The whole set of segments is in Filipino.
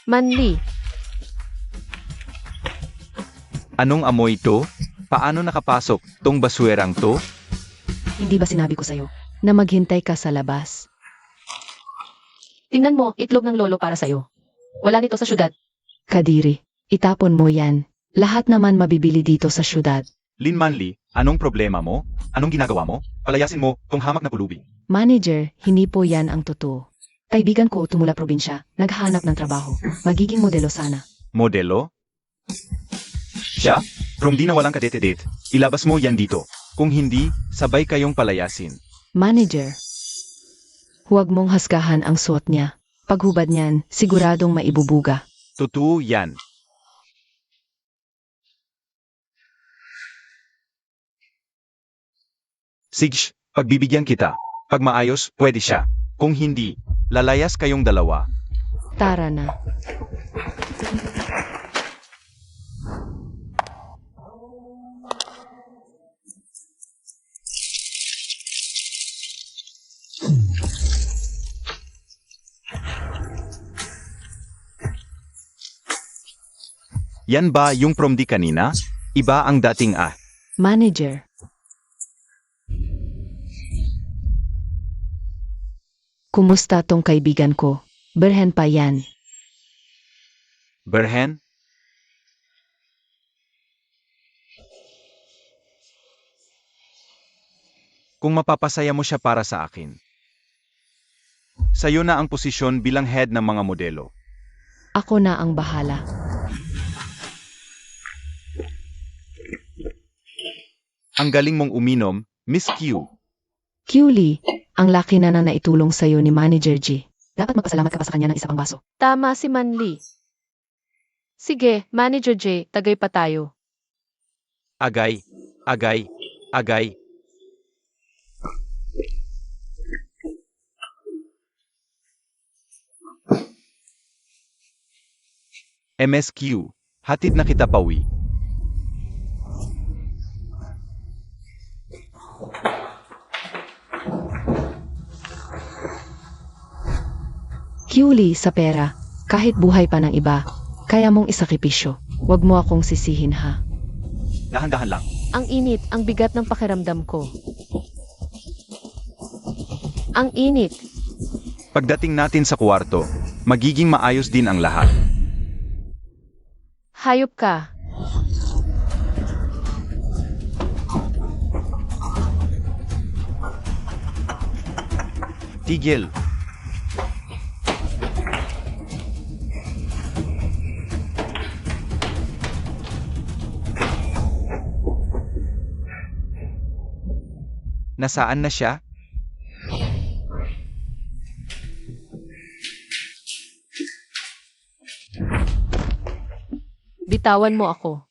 Manli, Anong amoy to? Paano nakapasok tong baswerang to? Hindi ba sinabi ko sa'yo na maghintay ka sa labas? tingnan mo, itlog ng lolo para sa'yo. Wala nito sa syudad. Kadiri, itapon mo yan. Lahat naman mabibili dito sa syudad. Lin Manli, anong problema mo? Anong ginagawa mo? Palayasin mo tong hamak na pulubi. Manager, hindi po yan ang totoo. Kaibigan ko tumula probinsya, naghahanap ng trabaho. Magiging modelo sana. Modelo? Siya? Kung di na walang kadete-date, ilabas mo yan dito. Kung hindi, sabay kayong palayasin. Manager, huwag mong hasgahan ang suot niya. Paghubad niyan, siguradong maibubuga. Totoo yan. Sige, pagbibigyan kita. Pag maayos, pwede siya. Kung hindi, lalayas kayong dalawa. Tara na. Yan ba yung prom di kanina? Iba ang dating ah. Manager. Kumusta tong kaibigan ko? Berhen pa yan. Berhen? Kung mapapasaya mo siya para sa akin. Sa'yo na ang posisyon bilang head ng mga modelo. Ako na ang bahala. Ang galing mong uminom, Miss Q. Culie, ang laki na naitulong sa'yo ni Manager G. Dapat magpasalamat ka pa sa kanya ng isa pang baso. Tama si Manli. Sige, Manager J, tagay pa tayo. Agay, agay, agay. MSQ, hatid na kita pawi. Culie sa pera, kahit buhay pa ng iba, kaya mong isakripisyo. Huwag mo akong sisihin ha. Dahan-dahan lang. Ang init, ang bigat ng pakiramdam ko. Ang init. Pagdating natin sa kwarto, magiging maayos din ang lahat. Hayop ka. Tigil. Nasaan na siya? Bitawan mo ako.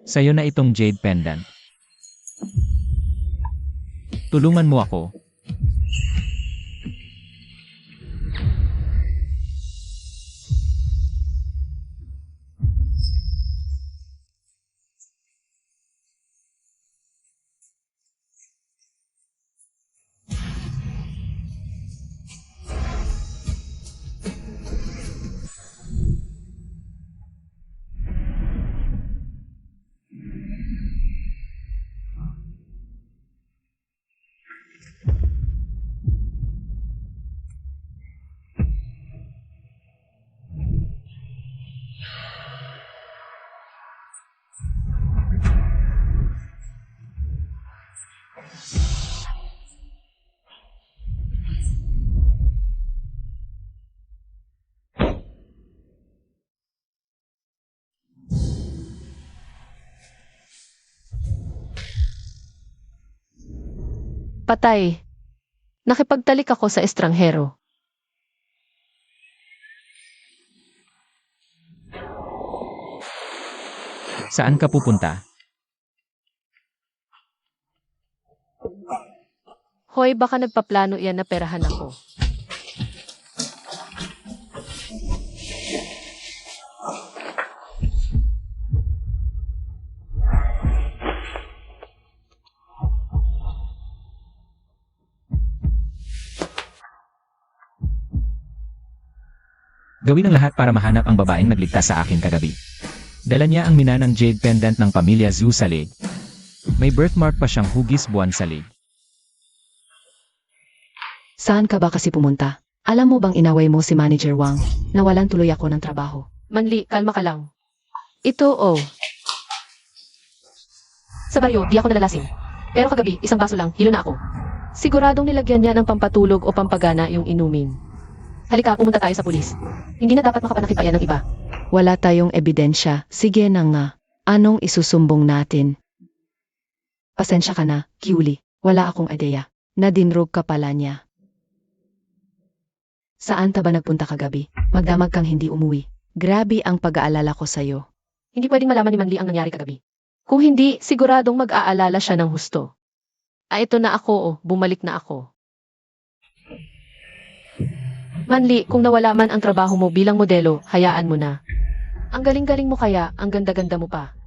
Sa'yo na itong jade pendant. Tulungan mo ako. Patay. Nakipagtalik ako sa estranghero. Saan ka pupunta? Hoy, baka nagpaplano yan na perahan ako. Gawin ang lahat para mahanap ang babaeng nagligtas sa akin kagabi. Dala niya ang minanang jade pendant ng pamilya Zhu sa leg. May birthmark pa siyang hugis buwan sa leg. Saan ka ba kasi pumunta? Alam mo bang inaway mo si Manager Wang? Nawalan tuloy ako ng trabaho. Manli, kalma ka lang. Ito, oh. Sa baryo, di ako nalalasing. Pero kagabi, isang baso lang, hilo na ako. Siguradong nilagyan niya ng pampatulog o pampagana yung inumin. Halika, pumunta tayo sa pulis. Hindi na dapat makapanakit pa yan ng iba. Wala tayong ebidensya. Sige na nga. Anong isusumbong natin? Pasensya ka na, Kiuli. Wala akong ideya. Nadinrog ka pala niya. Saan ta ba nagpunta kagabi? Magdamag kang hindi umuwi. Grabe ang pag-aalala ko sa'yo. Hindi pwedeng malaman ni Manli ang nangyari kagabi. Kung hindi, siguradong mag-aalala siya ng husto. Ito na ako, oh. Bumalik na ako. Manli, kung nawala man ang trabaho mo bilang modelo, hayaan mo na. Ang galing-galing mo kaya, ang ganda-ganda mo pa.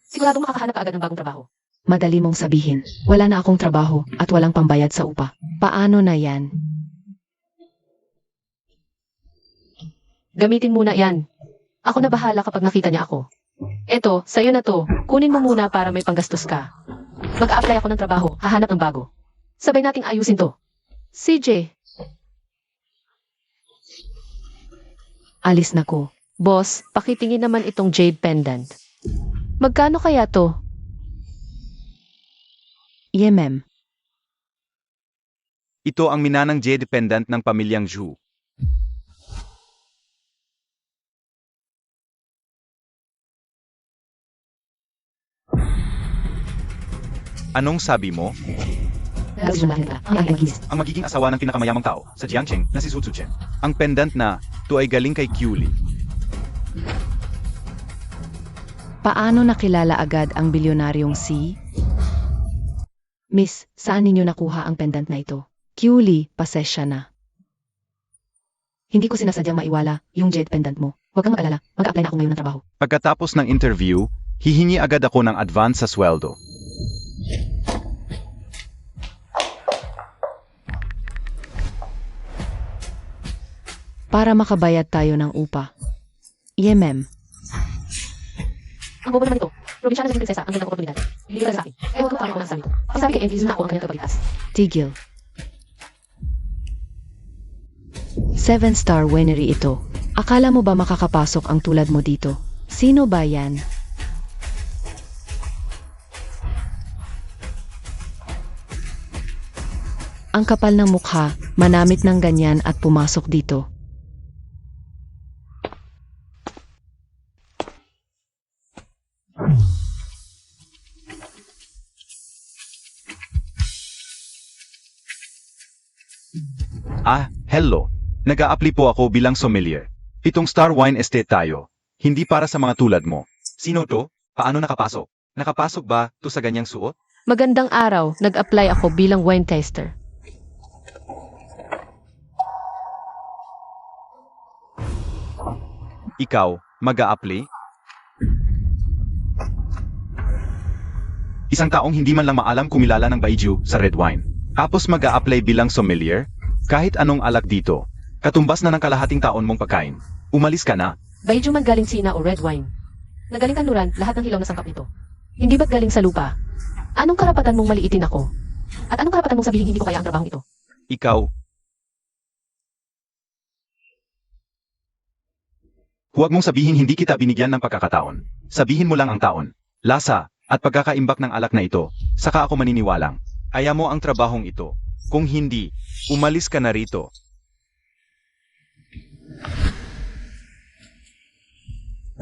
Siguradong makakahanap ka agad ng bagong trabaho. Madali mong sabihin, wala na akong trabaho at walang pambayad sa upa. Paano na yan? Gamitin muna yan. Ako na bahala kapag nakita niya ako. Eto, sa'yo na to. Kunin mo muna para may panggastos ka. Mag-a-apply ako ng trabaho, hahanap ng bago. Sabay nating ayusin to. CJ. Alis na ko. Boss, pakitingin naman itong jade pendant. Magkano kaya to? Ma'am. Ito ang minanang jade pendant ng pamilyang Zhu. Anong sabi mo? Ang magiging asawa ng pinakamayamang tao sa Jiangcheng na si Su Zuchen. Ang pendant na to ay galing kay Kiuli. Paano nakilala agad ang bilyonaryong si? Miss, saan ninyo nakuha ang pendant na ito? Kiuli, pasensya na. Hindi ko sinasadyang maiwala yung jade pendant mo. Huwag kang mag-alala, mag-apply na ako ngayon ng trabaho. Pagkatapos ng interview, hihingi agad ako ng advance sa sweldo. Para makabayad tayo ng upa. Ma'am. Ang bobo naman ito. Probinsyana na prinsesa, ang ganda ng oportunidad. Hindi ka sa akin. Kaya huwag kang parang ako ng sabi ko. Pasabi kay Enfiz na ako ang kanyang tagapagligtas. Tigil. 7-star winery ito. Akala mo ba makakapasok ang tulad mo dito? Sino ba yan? Ang kapal ng mukha, manamit ng ganyan at pumasok dito. Hello. Nag-a-apply po ako bilang sommelier. Itong Star Wine Estate tayo. Hindi para sa mga tulad mo. Sino to? Paano nakapasok? Nakapasok ba to sa ganyang suot? Magandang araw, nag-apply ako bilang wine taster. Ikaw, mag-a-apply? Isang taong hindi man lang maalam kumilala ng Baijiu sa red wine. Tapos mag-a-apply bilang sommelier? Kahit anong alak dito. Katumbas na ng kalahating taon mong pagkain. Umalis ka na. Baijiu man galing Sina o red wine. Nagaling kanluran, lahat ng hilaw na sangkap nito. Hindi ba't galing sa lupa? Anong karapatan mong maliitin ako? At anong karapatan mong sabihin hindi ko kaya ang trabahong ito? Ikaw. Huwag mong sabihin hindi kita binigyan ng pagkakataon. Sabihin mo lang ang taon, lasa, at pagkakaimbak ng alak na ito. Saka ako maniniwalang. Kaya mo ang trabahong ito. Kung hindi, umalis ka na rito.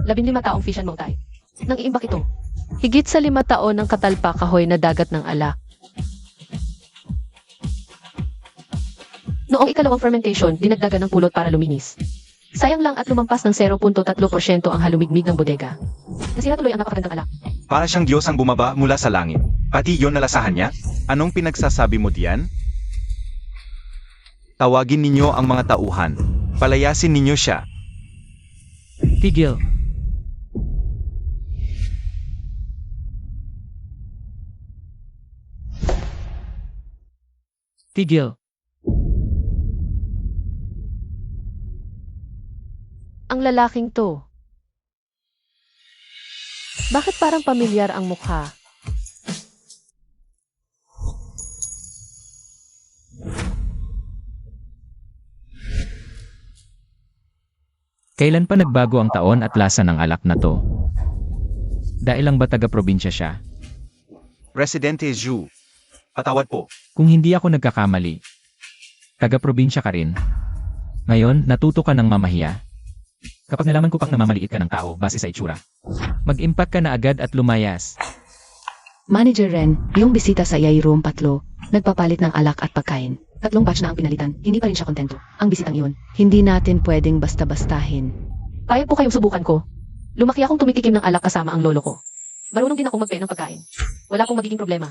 Labinlima taong fish and mautay. Nang iimbak ito. Higit sa 5 taon ng katalpa kahoy na dagat ng alak. Noong ikalawang fermentation, dinagdagan ng pulot para luminis. Sayang lang at lumampas ng 0.3% ang halumigmig ng bodega. Nasira tuloy ang napakagandang alak. Para siyang Diyos ang bumaba mula sa langit. Pati yon nalasahan niya? Anong pinagsasabi mo diyan? Tawagin ninyo ang mga tauhan. Palayasin ninyo siya. Tigil. Tigil. Ang lalaking to. Bakit parang pamilyar ang mukha? Kailan pa nagbago ang taon at lasa ng alak na to? Dahil lang ba taga-probinsya siya? Presidente Zhu, patawad po. Kung hindi ako nagkakamali, taga-probinsya ka rin. Ngayon, natuto ka ng mamahiya. Kapag nalaman ko pang namamaliit ka ng tao base sa itsura, mag-impact ka na agad at lumayas. Manager Ren, yung bisita sa EI Room 3, nagpapalit ng alak at pagkain. 3 batch na ang pinalitan, hindi pa rin siya kontento. Ang bisitang iyon, hindi natin pwedeng basta-bastahin. Payag po kayong subukan ko. Lumaki akong tumitikim ng alak kasama ang lolo ko. Marunong din akong magpay ng pagkain. Wala pong magiging problema.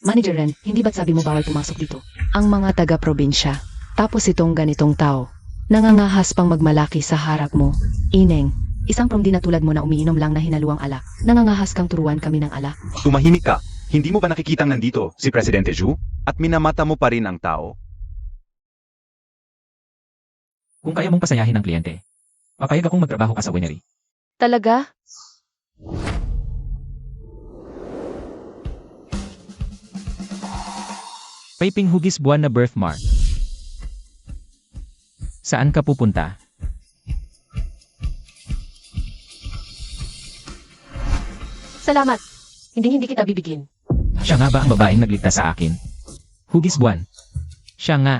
Manager Ren, hindi ba't sabi mo bawal pumasok dito? Ang mga taga-probinsya, tapos itong ganitong tao, nangangahas pang magmalaki sa harap mo. Ineng, isang prom din na tulad mo na umiinom lang na hinaluang alak, nangangahas kang turuan kami ng alak. Tumahimik ka. Hindi mo ba nakikitang nandito si Presidente Zhu? At minamata mo pa rin ang tao? Kung kaya mong pasayahin ang kliyente, papayag akong magtrabaho ka sa winery. Talaga? Piping hugis buwan na birthmark. Saan ka pupunta? Salamat. Hindi kita bibigyan. Siya nga ba ang babaeng nagligtas sa akin? Hugis buwan. Siya nga.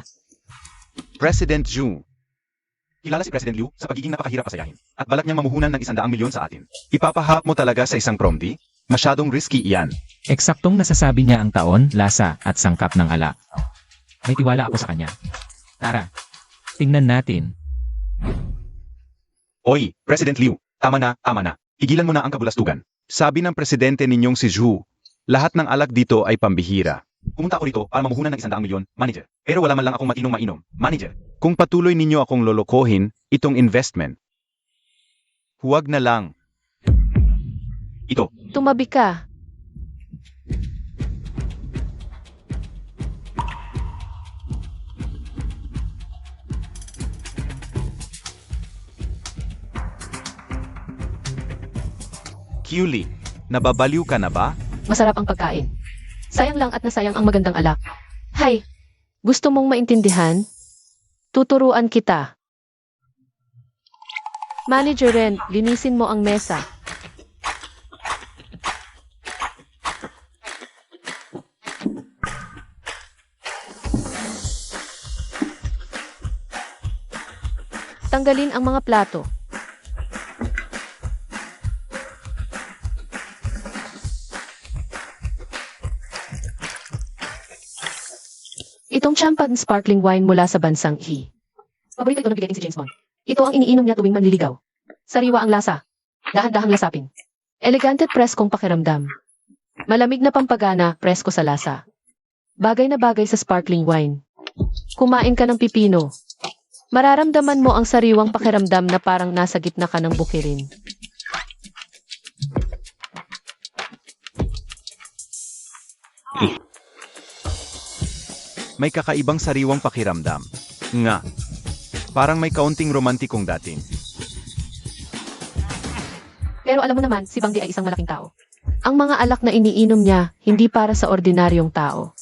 President Zhu. Kilala si President Liu sa pagiging napakahirap pasayahin at balak niyang mamuhunan ng 100 milyon sa atin. Ipapahap mo talaga sa isang promdi? Masyadong risky iyan. Eksaktong nasasabi niya ang taon, lasa, at sangkap ng alak. May tiwala ako sa kanya. Tara, tingnan natin. Oy, President Liu, tama na. Igilan mo na ang kabulastugan. Sabi ng presidente ninyong si Zhu, lahat ng alak dito ay pambihira. Pumunta ako rito para mamuhunan ng 100 milyon, manager. Pero wala man lang akong mainom, manager. Kung patuloy ninyo akong lolokohin, itong investment, huwag na lang. Ito, Tumabi ka. Kiuli, nababaliw ka na ba? Masarap ang pagkain. Sayang lang at nasayang ang magandang alak. Hay, gusto mong maintindihan? Tuturuan kita. Manager Ren, linisin mo ang mesa. Tanggalin ang mga plato. Itong champagne sparkling wine mula sa bansang I. Paborito ito na bigay din si James Bond. Ito ang iniinom niya tuwing manliligaw. Sariwa ang lasa. Dahan-dahang lasapin. Elegante at preskong pakiramdam. Malamig na pampagana, presko sa lasa. Bagay na bagay sa sparkling wine. Kumain ka ng pipino. Mararamdaman mo ang sariwang pakiramdam na parang nasa gitna ka ng bukirin. May kakaibang sariwang pakiramdam. Nga. Parang may kaunting romantikong dating. Pero alam mo naman, si Bangdi ay isang malaking tao. Ang mga alak na iniinom niya, hindi para sa ordinaryong tao.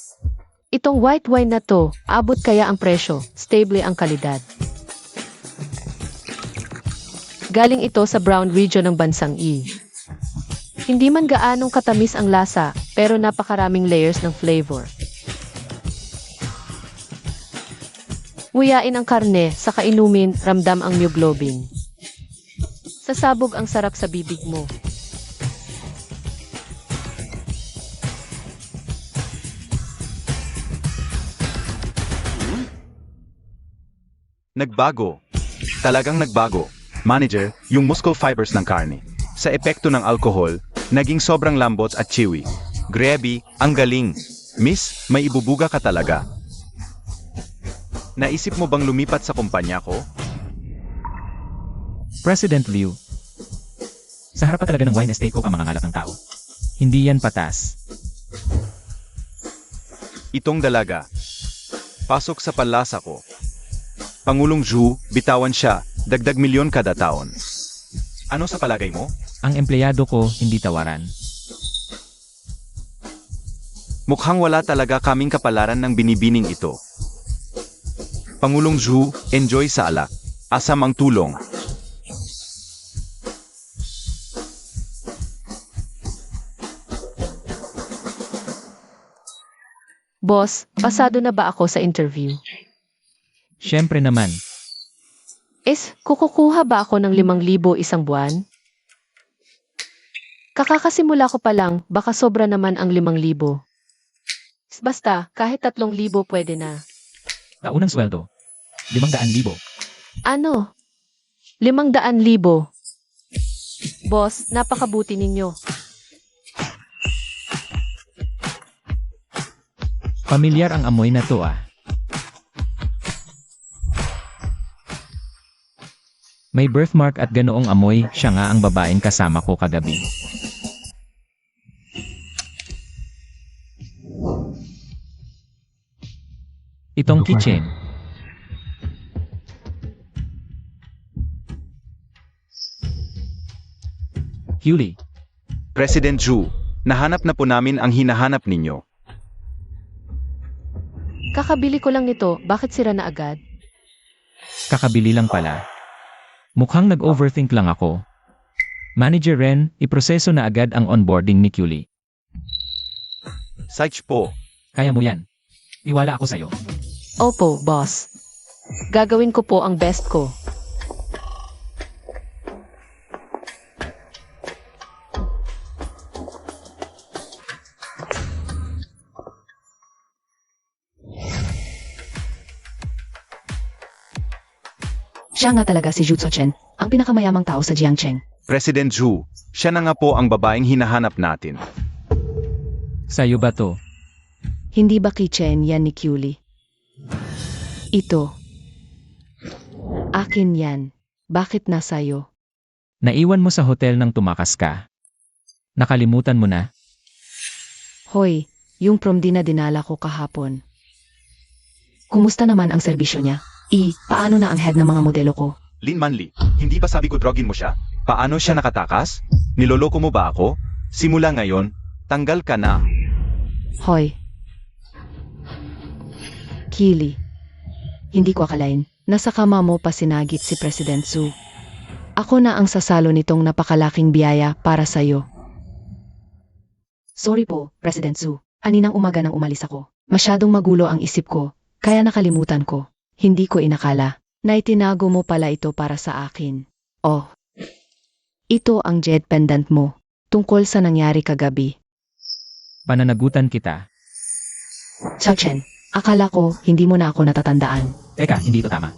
Itong white wine na to, abot kaya ang presyo, stable ang kalidad. Galing ito sa Brown region ng bansang I. Hindi man gaanong katamis ang lasa, pero napakaraming layers ng flavor. Nguyain ang karne, sa kainumin, ramdam ang myoglobin. Sasabog ang sarap sa bibig mo. Nagbago. Talagang nagbago. Manager, yung muscle fibers ng karne. Sa epekto ng alkohol, naging sobrang lambot at chewy. Grabe, ang galing. Miss, may ibubuga ka talaga. Naisip mo bang lumipat sa kumpanya ko? President Liu. Sa harapan talaga ng wine estate ko ang mga ngalap ng tao. Hindi yan patas. Itong dalaga. Pasok sa palasa ko. Pangulong Zhu, bitawan siya, dagdag milyon kada taon. Ano sa palagay mo? Ang empleyado ko hindi tawaran. Mukhang wala talaga kaming kapalaran ng binibining ito. Pangulong Zhu, enjoy sa alak. Asam ang tulong. Boss, pasado na ba ako sa interview? Siyempre naman, Kukukuha ba ako ng 5,000 isang buwan? Kakakasimula ko pa lang, baka sobra naman ang 5,000. Basta, kahit 3,000 pwede na. taunang sweldo, 500,000. Ano? 500,000. Boss, napakabuti ninyo. Pamilyar ang amoy na to ah. May birthmark at ganoong amoy, siya nga ang babaeng kasama ko kagabi. Itong kitchen. Huli, President Zhu, nahanap na po namin ang hinahanap ninyo. Kakabili ko lang nito, bakit sira na agad? kakabili lang pala. Mukhang nag-overthink lang ako. Manager Ren, iproseso na agad ang onboarding ni Kyuli. Saich po. Kaya mo yan. Iwala ako sa'yo. Opo, boss. Gagawin ko po ang best ko. Siya nga talaga si Zhu Chen, ang pinakamayamang tao sa Jiangcheng. President Zhu, siya na nga po ang babaeng hinahanap natin. Sa'yo ba to? Hindi ba kitchen yan ni Kyuli? Ito. Akin yan. Bakit nasa'yo? Naiwan mo sa hotel nang tumakas ka. Nakalimutan mo na? Hoy, yung prom din na dinala ko kahapon. Kumusta naman ang serbisyo niya? Paano na ang head ng mga modelo ko? Lin Manli, hindi ba sabi ko drogin mo siya? Paano siya nakatakas? Niloloko mo ba ako? Simula ngayon, tanggal ka na. Hoy. Kili. Hindi ko akalain. Nasa kama mo pa sinagit si President Zhu. Ako na ang sasalo nitong napakalaking biyaya para sa'yo. Sorry po, President Zhu. Aninang umaga nang umalis ako. Masyadong magulo ang isip ko, kaya nakalimutan ko. Hindi ko inakala na itinago mo pala ito para sa akin. Oh. Ito ang jet pendant mo, tungkol sa nangyari kagabi. Pananagutan kita. Chen, akala ko hindi mo na ako natatandaan. Teka, hindi ito tama.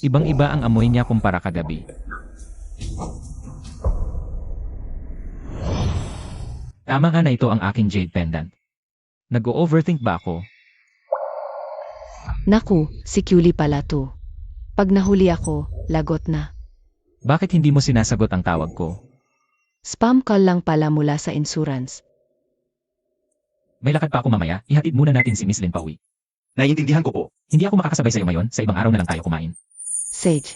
Ibang-iba ang amoy niya kumpara kagabi. Tama nga na ito ang aking jade pendant. Nag-o-overthink ba ako? Naku, si Kyuli pala to. Pag nahuli ako, lagot na. Bakit hindi mo sinasagot ang tawag ko? Spam call lang pala mula sa insurance. May lakad pa ako mamaya, ihatid muna natin si Miss Lin pauwi. Naiintindihan ko po. Hindi ako makakasabay sa'yo ngayon, sa ibang araw na lang tayo kumain. Sage.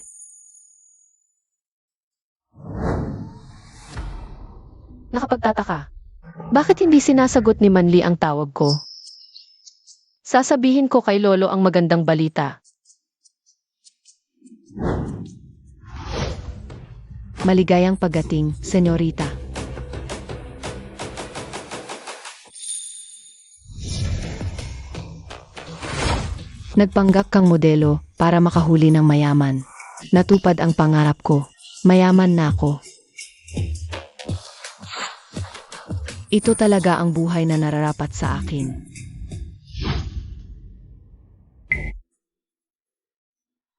Nakapagtataka. Bakit hindi sinasagot ni Manli ang tawag ko? Sasabihin ko kay Lolo ang magandang balita. Maligayang pagdating, senyorita. Nagpanggap kang modelo para makahuli ng mayaman. Natupad ang pangarap ko. Mayaman na ako. Ito talaga ang buhay na nararapat sa akin.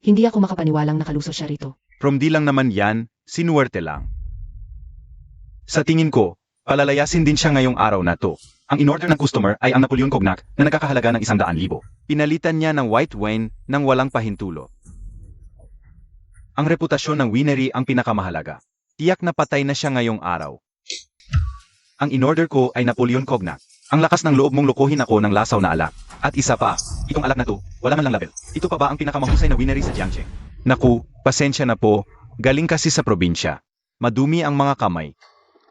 Hindi ako makapaniwalang nakaluso siya rito. From di lang naman yan, sinuwerte lang. Sa tingin ko, palalayasin din siya ngayong araw na to. Ang in-order ng customer ay ang Napoleon Cognac na nagkakahalaga ng 100,000. Pinalitan niya ng white wine ng walang pahintulo. Ang reputasyon ng winery ang pinakamahalaga. Tiyak na patay na siya ngayong araw. Ang in-order ko ay Napoleon Cognac. Ang lakas ng loob mong lokohin ako ng lasaw na alak. At isa pa, itong alak na to, wala man lang label. Ito pa ba ang pinakamahusay na winery sa Jiangcheng? Naku, pasensya na po, galing kasi sa probinsya. Madumi ang mga kamay.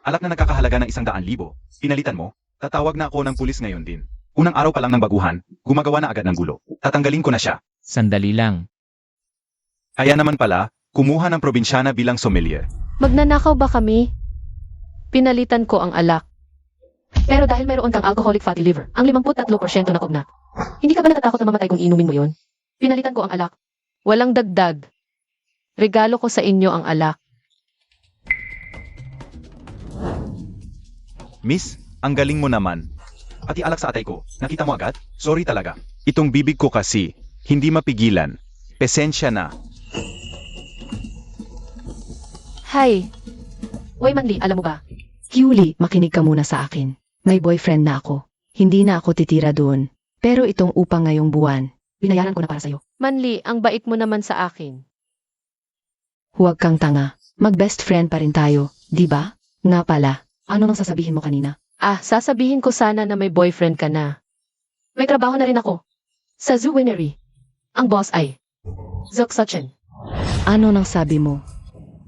Alak na nagkakahalaga ng 100,000. Pinalitan mo? Tatawag na ako ng pulis ngayon din. Unang araw pa lang ng baguhan, gumagawa na agad ng gulo. Tatanggalin ko na siya. Sandali lang. Kaya naman pala, kumuha ng probinsyana bilang sommelier. Magnanakaw ba kami? Pinalitan ko ang alak. Pero dahil mayroon kang alcoholic fatty liver, ang 53% na kugnat. Hindi ka ba natatakot na mamatay kung inumin mo yon? Pinalitan ko ang alak. Walang dagdag. Regalo ko sa inyo ang alak. Miss, ang galing mo naman. Pati alak sa atay ko, nakita mo agad? Sorry talaga. Itong bibig ko kasi, hindi mapigilan. Pesensya na. Hi. Uy Manli, alam mo ba? Yuli, makinig ka muna sa akin. May boyfriend na ako. Hindi na ako titira doon. Pero itong upang ngayong buwan, Binayaran ko na para sa'yo. Manli, ang bait mo naman sa akin. huwag kang tanga. Mag-best friend pa rin tayo, di ba? Nga pala, ano nang sasabihin mo kanina? Sasabihin ko sana na may boyfriend ka na. May trabaho na rin ako. Sa Zoo Winery. Ang boss ay Zok Sachin. Ano nang sabi mo?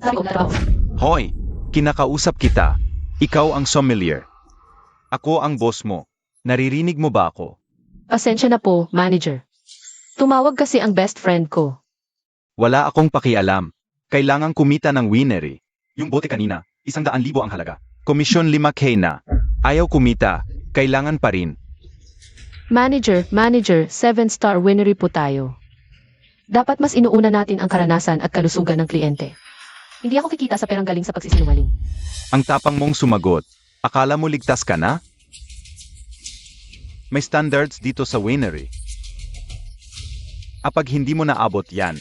Sabi ko trabaho. Hoy, kinakausap kita. Ikaw ang sommelier. Ako ang boss mo. Naririnig mo ba ako? Pasensya na po, manager. Tumawag kasi ang best friend ko. Wala akong pakialam. Kailangang kumita ng winery. Yung bote kanina, 100,000 ang halaga. Komisyon 5K na. Ayaw kumita. Kailangan pa rin. Manager, 7-star winery po tayo. Dapat mas inuuna natin ang karanasan at kalusugan ng kliyente. Hindi ako kikita sa perang galing sa pagsisinungaling. Ang tapang mong sumagot. Akala mo ligtas ka na? May standards dito sa winery. Kapag hindi mo naabot yan,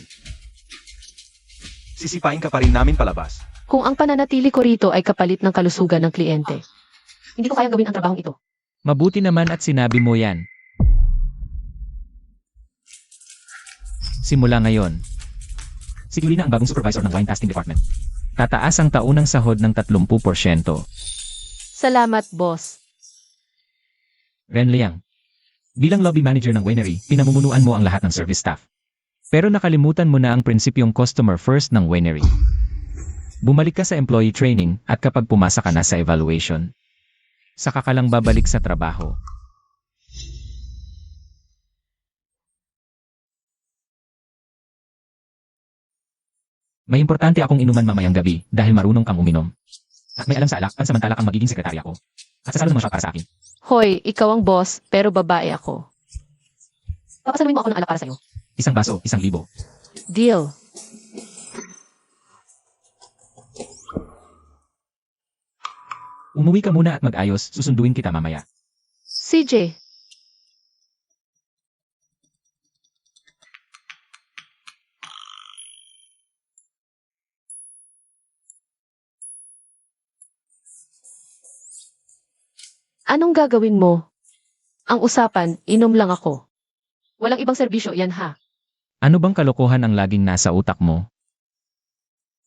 sisipain ka pa rin namin palabas. Kung ang pananatili ko rito ay kapalit ng kalusugan ng kliyente, hindi ko kayang gawin ang trabahong ito. Mabuti naman at sinabi mo yan. Simula ngayon, si Yuli na ang bagong supervisor ng wine tasting department. Tataas ang taunang sahod ng 30%. Salamat, boss. Ren Liang. Bilang lobby manager ng winery, pinamumunuan mo ang lahat ng service staff. Pero nakalimutan mo na ang prinsipyong customer first ng winery. Bumalik ka sa employee training at kapag pumasa ka na sa evaluation, saka ka lang babalik sa trabaho. May importante akong inuman mamayang gabi dahil marunong kang uminom. At may alam sa alak, pansamantala kang magiging sekretarya ko. At sasalo naman siya para sa akin. Hoy, ikaw ang boss, pero babae ako. Papasaluin mo ako ng alak para sa'yo. 1 baso, 1,000. Deal. Umuwi ka muna at mag-ayos, susunduin kita mamaya. CJ. Anong gagawin mo? Ang usapan, inom lang ako. Walang ibang serbisyo, yan ha. Ano bang kalokohan ang laging nasa utak mo?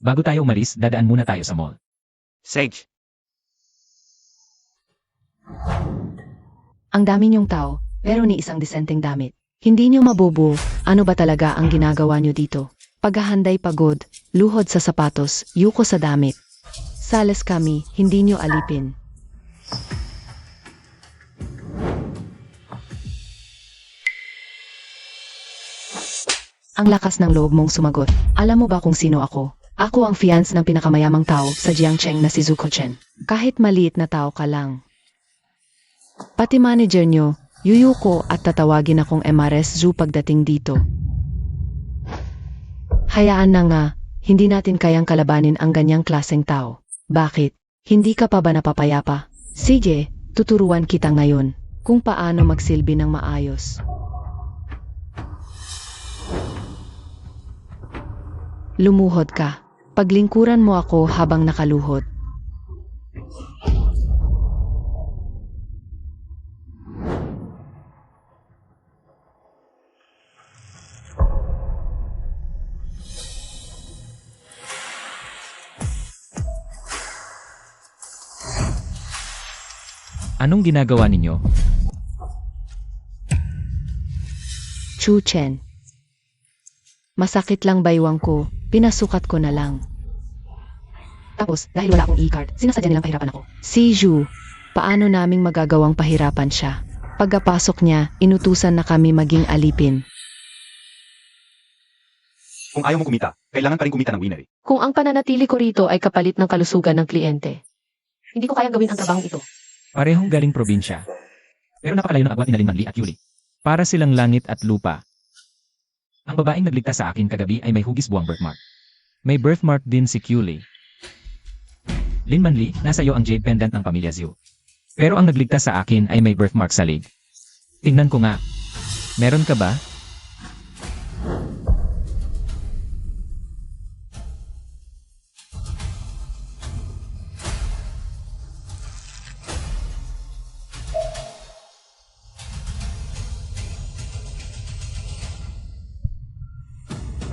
Bago tayo umalis, dadaan muna tayo sa mall. Sage, Ang dami niyong tao, pero ni isang disenteng damit. Hindi niyo mabubu, ano ba talaga ang ginagawa niyo dito? Paghahanday pagod, luhod sa sapatos, yuko sa damit. Sales kami, hindi niyo alipin. Ang lakas ng loob mong sumagot. Alam mo ba kung sino ako? Ako ang fiance ng pinakamayamang tao sa Jiangcheng na si Zuko Chen. Kahit maliit na tao ka lang. Pati manager nyo, yuyuko at tatawagin akong MRS Zoo pagdating dito. Hayaan na nga, hindi natin kayang kalabanin ang ganyang klaseng tao. Bakit? Hindi ka pa ba napapayapa? Sige, tuturuan kita ngayon kung paano magsilbi ng maayos. Lumuhod ka. Paglingkuran mo ako habang nakaluhod. Anong ginagawa ninyo? Chu Chen. Masakit lang baywang ko, pinasukat ko na lang. Tapos, dahil wala akong e-card, sinasadya nilang pahirapan ako. Si Ju, paano naming magagawang pahirapan siya? Pagkapasok niya, inutusan na kami maging alipin. Kung ayaw mo kumita, kailangan pa rin kumita ng winner. Kung ang pananatili ko rito ay kapalit ng kalusugan ng kliyente, hindi ko kayang gawin ang trabahong ito. Parehong galing probinsya. Pero napakalayo ng agwat ni Linmanli at Yuli. Para silang langit at lupa. Ang babaeng nagligtas sa akin kagabi ay may hugis buwang birthmark. May birthmark din si Yuli. Linmanli, nasa iyo ang jade pendant ng pamilya Zhu. Pero ang nagligtas sa akin ay may birthmark sa leg. Tingnan ko nga. Meron ka ba?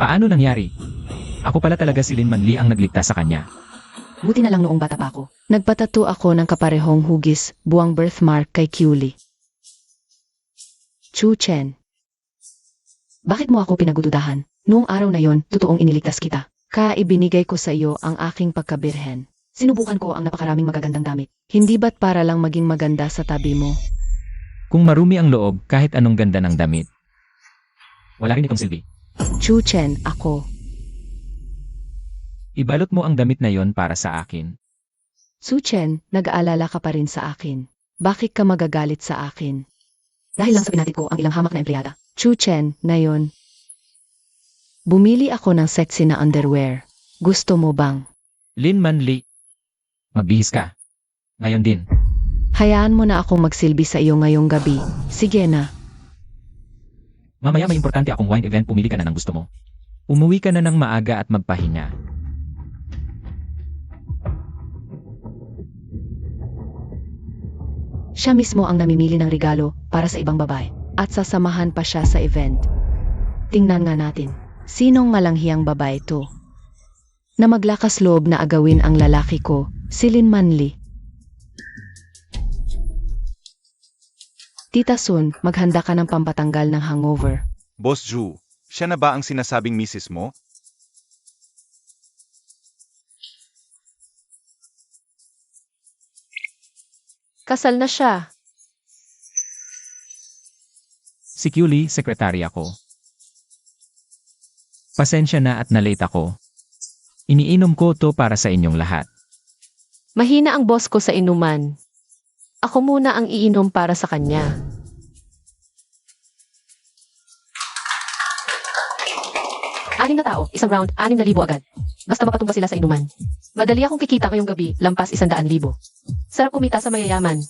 Paano nangyari? Ako pala talaga si Linmanli ang nagligtas sa kanya. Buti na lang noong bata pa ako. Nagpatato ako ng kaparehong hugis, buwang birthmark kay Kyuli. Chu Chen, Bakit mo ako pinagududahan? Noong araw na yon, totoong iniligtas kita. ibinigay ko sa iyo ang aking pagkabirhen. Sinubukan ko ang napakaraming magagandang damit. Hindi ba't para lang maging maganda sa tabi mo? Kung marumi ang loob kahit anong ganda ng damit. Wala rin itong silbi. Chu Chen, ako. Ibalot mo ang damit na yon para sa akin. Su Chen, nag-aalala ka pa rin sa akin. Bakit ka magagalit sa akin? Dahil lang sa pinatid ko ang ilang hamak na empleyada. Chu Chen, ngayon. Bumili ako ng sexy na underwear. Gusto mo bang? Linmanli. Magbihis ka. Ngayon din. Hayaan mo na akong magsilbi sa iyo ngayong gabi. Sige na. Mamaya may importante akong wine event, pumili ka na ng gusto mo. Umuwi ka na ng maaga at magpahinga. Siya mismo ang namimili ng regalo para sa ibang babae. At sasamahan pa siya sa event. Tingnan nga natin. Sinong malanghiyang babae to? Na maglakas loob na agawin ang lalaki ko, si Linmanli. Tita Sun, maghanda ka ng pampatanggal ng hangover. Boss Ju, siya na ba ang sinasabing misis mo? Kasal na siya. Si Kyuli, sekretary ako. Pasensya na at nalate ako. Iniinom ko to para sa inyong lahat. Mahina ang boss ko sa inuman. Ako muna ang iinom para sa kanya. Anim na tao, isang round, 6,000 agad. Basta mapatumba sila sa inuman. Madali akong kikita ngayong gabi, lampas 100,000. Sarap kumita sa mayayaman.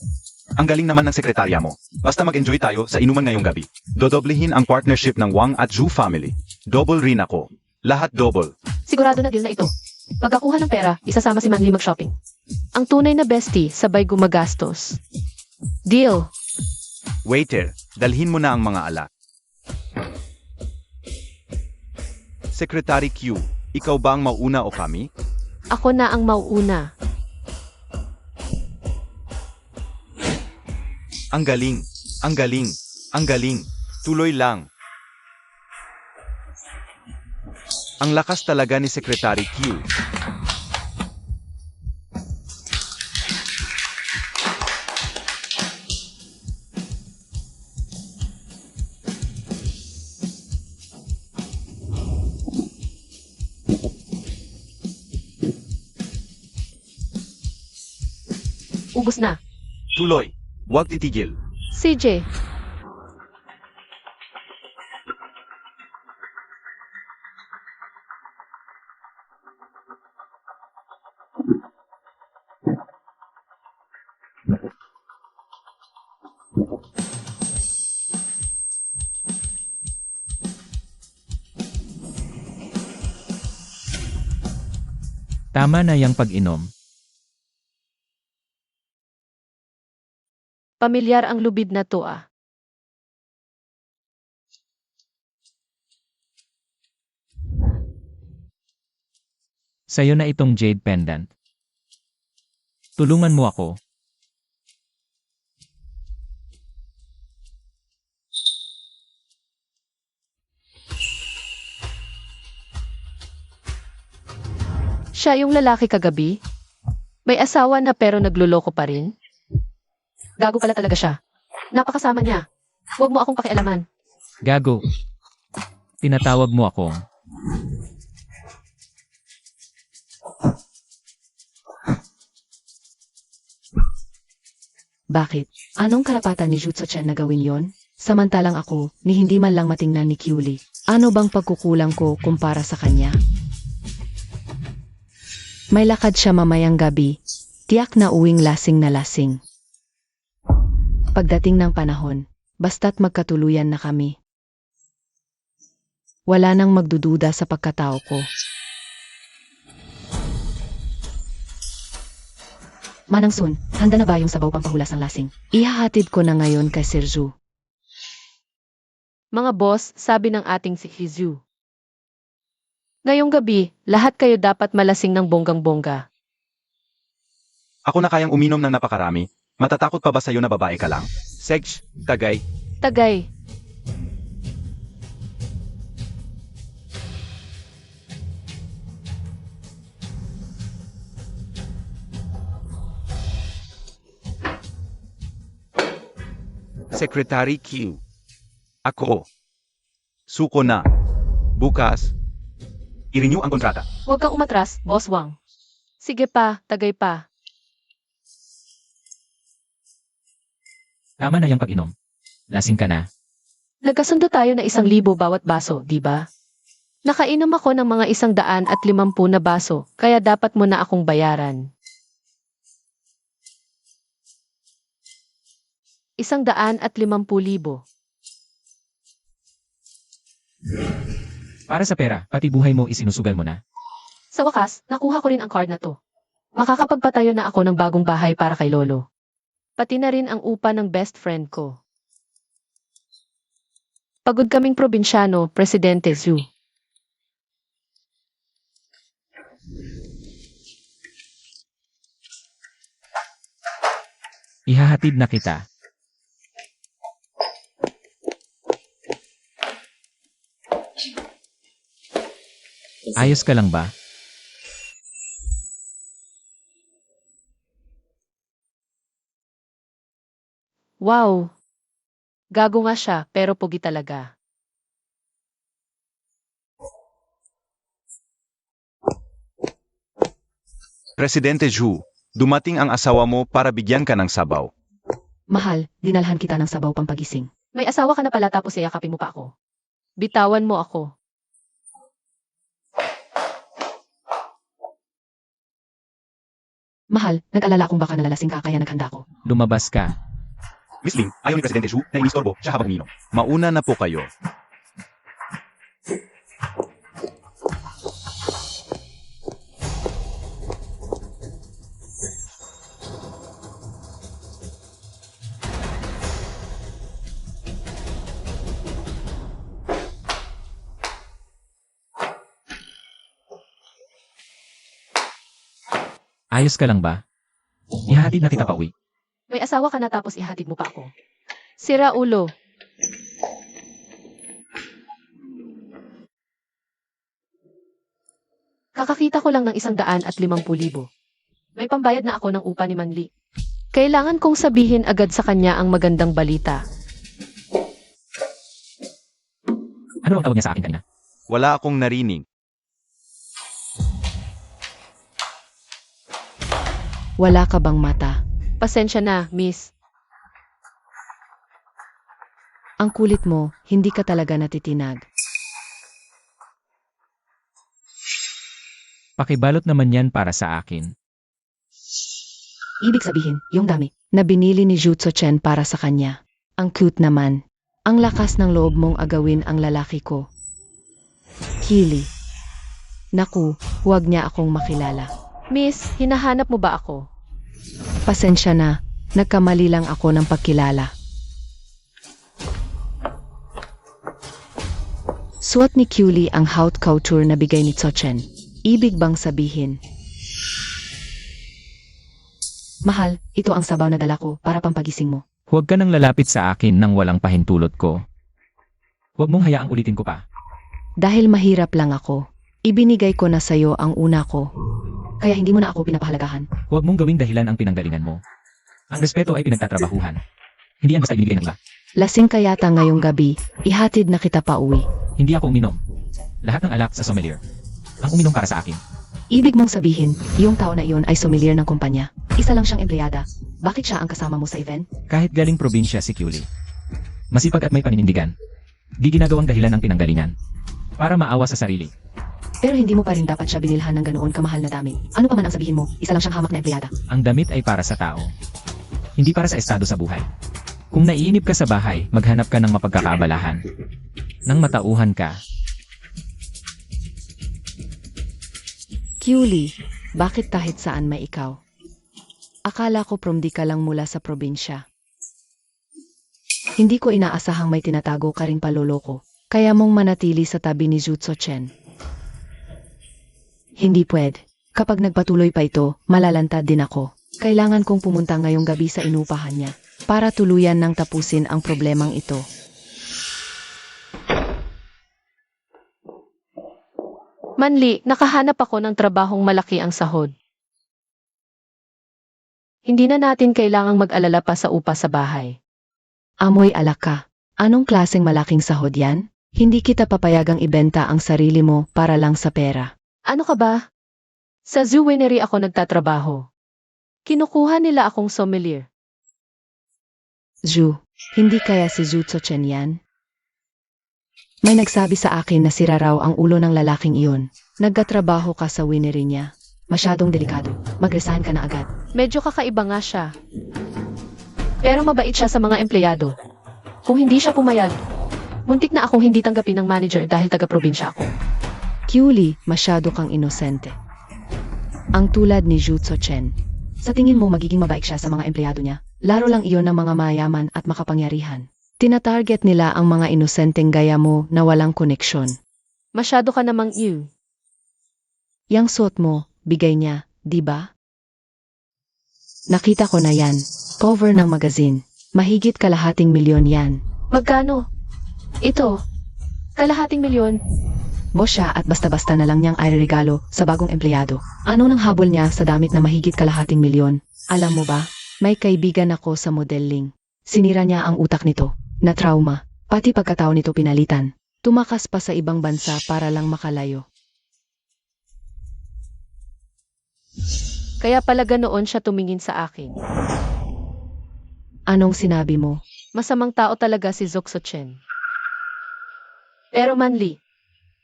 Ang galing naman ng sekretarya mo. Basta mag-enjoy tayo sa inuman ngayong gabi. Dodoblehin ang partnership ng Wang at Zhu family. Double rin ako. Lahat double. Sigurado na deal na ito. Pagkakuha ng pera, isasama si Manly mag-shopping. Ang tunay na bestie, sabay gumagastos. Deal. Waiter, dalhin mo na ang mga alak. Secretary Q, ikaw ba ang mauna o kami? Ako na ang mauuna. Ang galing, ang galing, ang galing. Tuloy lang. Ang lakas talaga ni Secretary Q. Ubus na. Tuloy. Huwag titigil. CJ. Tama na yang pag-inom. Pamilyar ang lubid na to ah. Sa'yo na itong jade pendant. Tulungan mo ako. Siya yung lalaki kagabi? May asawa na pero nagluloko pa rin? Gago pala talaga siya. Napakasama niya. Huwag mo akong pakialaman. Gago. Tinatawag mo ako. Bakit? Anong karapatan ni Jutsu-chan na gawin yon? Samantalang ako, ni hindi man lang matingnan ni Kyuli. Ano bang pagkukulang ko kumpara sa kanya? May lakad siya mamayang gabi. Tiyak na uwing lasing na lasing. Pagdating ng panahon, basta't magkatuluyan na kami. Wala nang magdududa sa pagkatao ko. Manang Sun, handa na ba yung sabaw pampahulas ng lasing? Ihahatid ko na ngayon kay Sir Zhu. Mga boss, sabi ng ating si Hizu. Ngayong gabi, lahat kayo dapat malasing ng bonggang-bongga. Ako na kayang uminom ng napakarami. Matatakot pa ba sa'yo na babae ka lang? Segj, tagay. Tagay. Secretary Q. Ako. Suko na. Bukas. I-renew ang kontrata. Huwag kang umatras, Boss Wang. Sige pa, tagay pa. Tama na yung pag-inom. Lasing ka na. Nagkasundo tayo na 1,000 bawat baso, di ba? Nakainom ako ng mga 150 na baso, kaya dapat mo na akong bayaran. 150,000. Para sa pera, pati buhay mo isinusugal mo na. Sa wakas, nakuha ko rin ang card na to. Makakapagpatayo na ako ng bagong bahay para kay Lolo. Pati na rin ang upa ng best friend ko. Pagod kaming probinsyano, Presidente Zhu. Ihahatid na kita. Ayos ka lang ba? Wow! Gago nga siya, pero pogi talaga. Presidente Zhu, dumating ang asawa mo para bigyan ka ng sabaw. Mahal, dinalhan kita ng sabaw pampagising. May asawa ka na pala tapos iyakapin mo pa ako. Bitawan mo ako. Mahal, nag-alala kung baka nalalasing ka kaya naghanda ko. Lumabas ka. Miss Ling, ayaw ni Presidente Zhu na inistorbo siya habang umiinom. Mauna na po kayo. Ayos ka lang ba? Ihahatid na kita pa uwi. May asawa ka na tapos ihatid mo pa ako. Sira ulo. Kakakita ko lang ng 150,000. May pambayad na ako ng upa ni Manli. Kailangan kong sabihin agad sa kanya ang magandang balita. Ano ang tawag niya sa akin kanina? Wala akong narinig. Wala ka bang mata? Pasensya na, miss. Ang kulit mo, hindi ka talaga natitinag. Pakibalot naman yan para sa akin. Ibig sabihin, yung dami na binili ni Jutsu-chen para sa kanya. Ang cute naman. Ang lakas ng loob mong agawin ang lalaki ko. Kili. Naku, huwag niya akong makilala. Miss, hinahanap mo ba ako? Pasensya na, nagkamali lang ako ng pagkilala. Suot ni Kyuli ang haute couture na bigay ni Tso-chen. Ibig bang sabihin? Mahal, ito ang sabaw na dala ko para pampagising mo. Huwag ka nang lalapit sa akin nang walang pahintulot ko. Huwag mong hayaang ulitin ko pa. Dahil mahirap lang ako, ibinigay ko na sayo ang una ko. kaya hindi mo na ako pinapahalagahan. Huwag mong gawing dahilan ang pinanggalingan mo. Ang respeto ay pinagtatrabahuhan. Hindi yan basta ibinigay ng iba. Lasing ka yata ngayong gabi, ihatid na kita pa uwi. Hindi ako uminom. Lahat ng alak sa sommelier. Ang uminom para sa akin. Ibig mong sabihin, yung tao na iyon ay sommelier ng kumpanya. Isa lang siyang empleyada. Bakit siya ang kasama mo sa event? Kahit galing probinsya si Culie. Masipag at may paninindigan. Di ginagawang dahilan ang pinanggalingan. Para maawa sa sarili. Pero hindi mo pa rin dapat siya binilhan ng ganoon kamahal na damit. Ano pa man ang sabihin mo, isa lang siyang hamak na empleyada. Ang damit ay para sa tao. Hindi para sa estado sa buhay. Kung naiinip ka sa bahay, maghanap ka ng mapagkakaabalahan. Nang matauhan ka, Culie, bakit kahit saan may ikaw? Akala ko promdi ka lang mula sa probinsya. Hindi ko inaasahang may tinatago ka ring paloloko, kaya mong manatili sa tabi ni Jutso Chen. Hindi pwede. Kapag nagpatuloy pa ito, malalantad din ako. Kailangan kong pumunta ngayong gabi sa inupahan niya para tuluyan ng tapusin ang problemang ito. Manli, nakahanap ako ng trabahong malaki ang sahod. Hindi na natin kailangang mag-alala pa sa upa sa bahay. Amoy alak ka. Anong klaseng malaking sahod yan? Hindi kita papayagang ibenta ang sarili mo para lang sa pera. Ano ka ba? Sa zoo winery ako nagtatrabaho. Kinukuha nila akong sommelier. Zhu, hindi kaya si Jutso Chen yan? May nagsabi sa akin na sira raw ang ulo ng lalaking iyon. Nagkatrabaho ka sa winery niya. Masyadong delikado. Mag-resign ka na agad. Medyo kakaiba nga siya. Pero mabait siya sa mga empleyado. Kung hindi siya pumayag, muntik na akong hindi tanggapin ng manager dahil taga-probinsya ako. Culie, masyado kang inosente. Ang tulad ni Jutso Chen. Sa tingin mo magiging mabait siya sa mga empleyado niya? Laro lang iyon ng mga mayaman at makapangyarihan. Tinatarget nila ang mga inosenteng gaya mo na walang koneksyon. Masyado ka namang you. Yang suot mo, bigay niya, di ba? Nakita ko na yan. Cover ng magazine. Mahigit kalahating milyon yan. Magkano? Ito. Kalahating milyon. Boss siya at basta-basta na lang niyang airegalo sa bagong empleyado. Ano nang habol niya sa damit na mahigit kalahating milyon? Alam mo ba, may kaibigan ako sa modeling. Sinira niya ang utak nito. Na trauma. Pati pagkatao nito pinalitan. Tumakas pa sa ibang bansa para lang makalayo. Kaya pala ganoon siya tumingin sa akin. Anong sinabi mo? Masamang tao talaga si Zokso Chen. Pero Manli,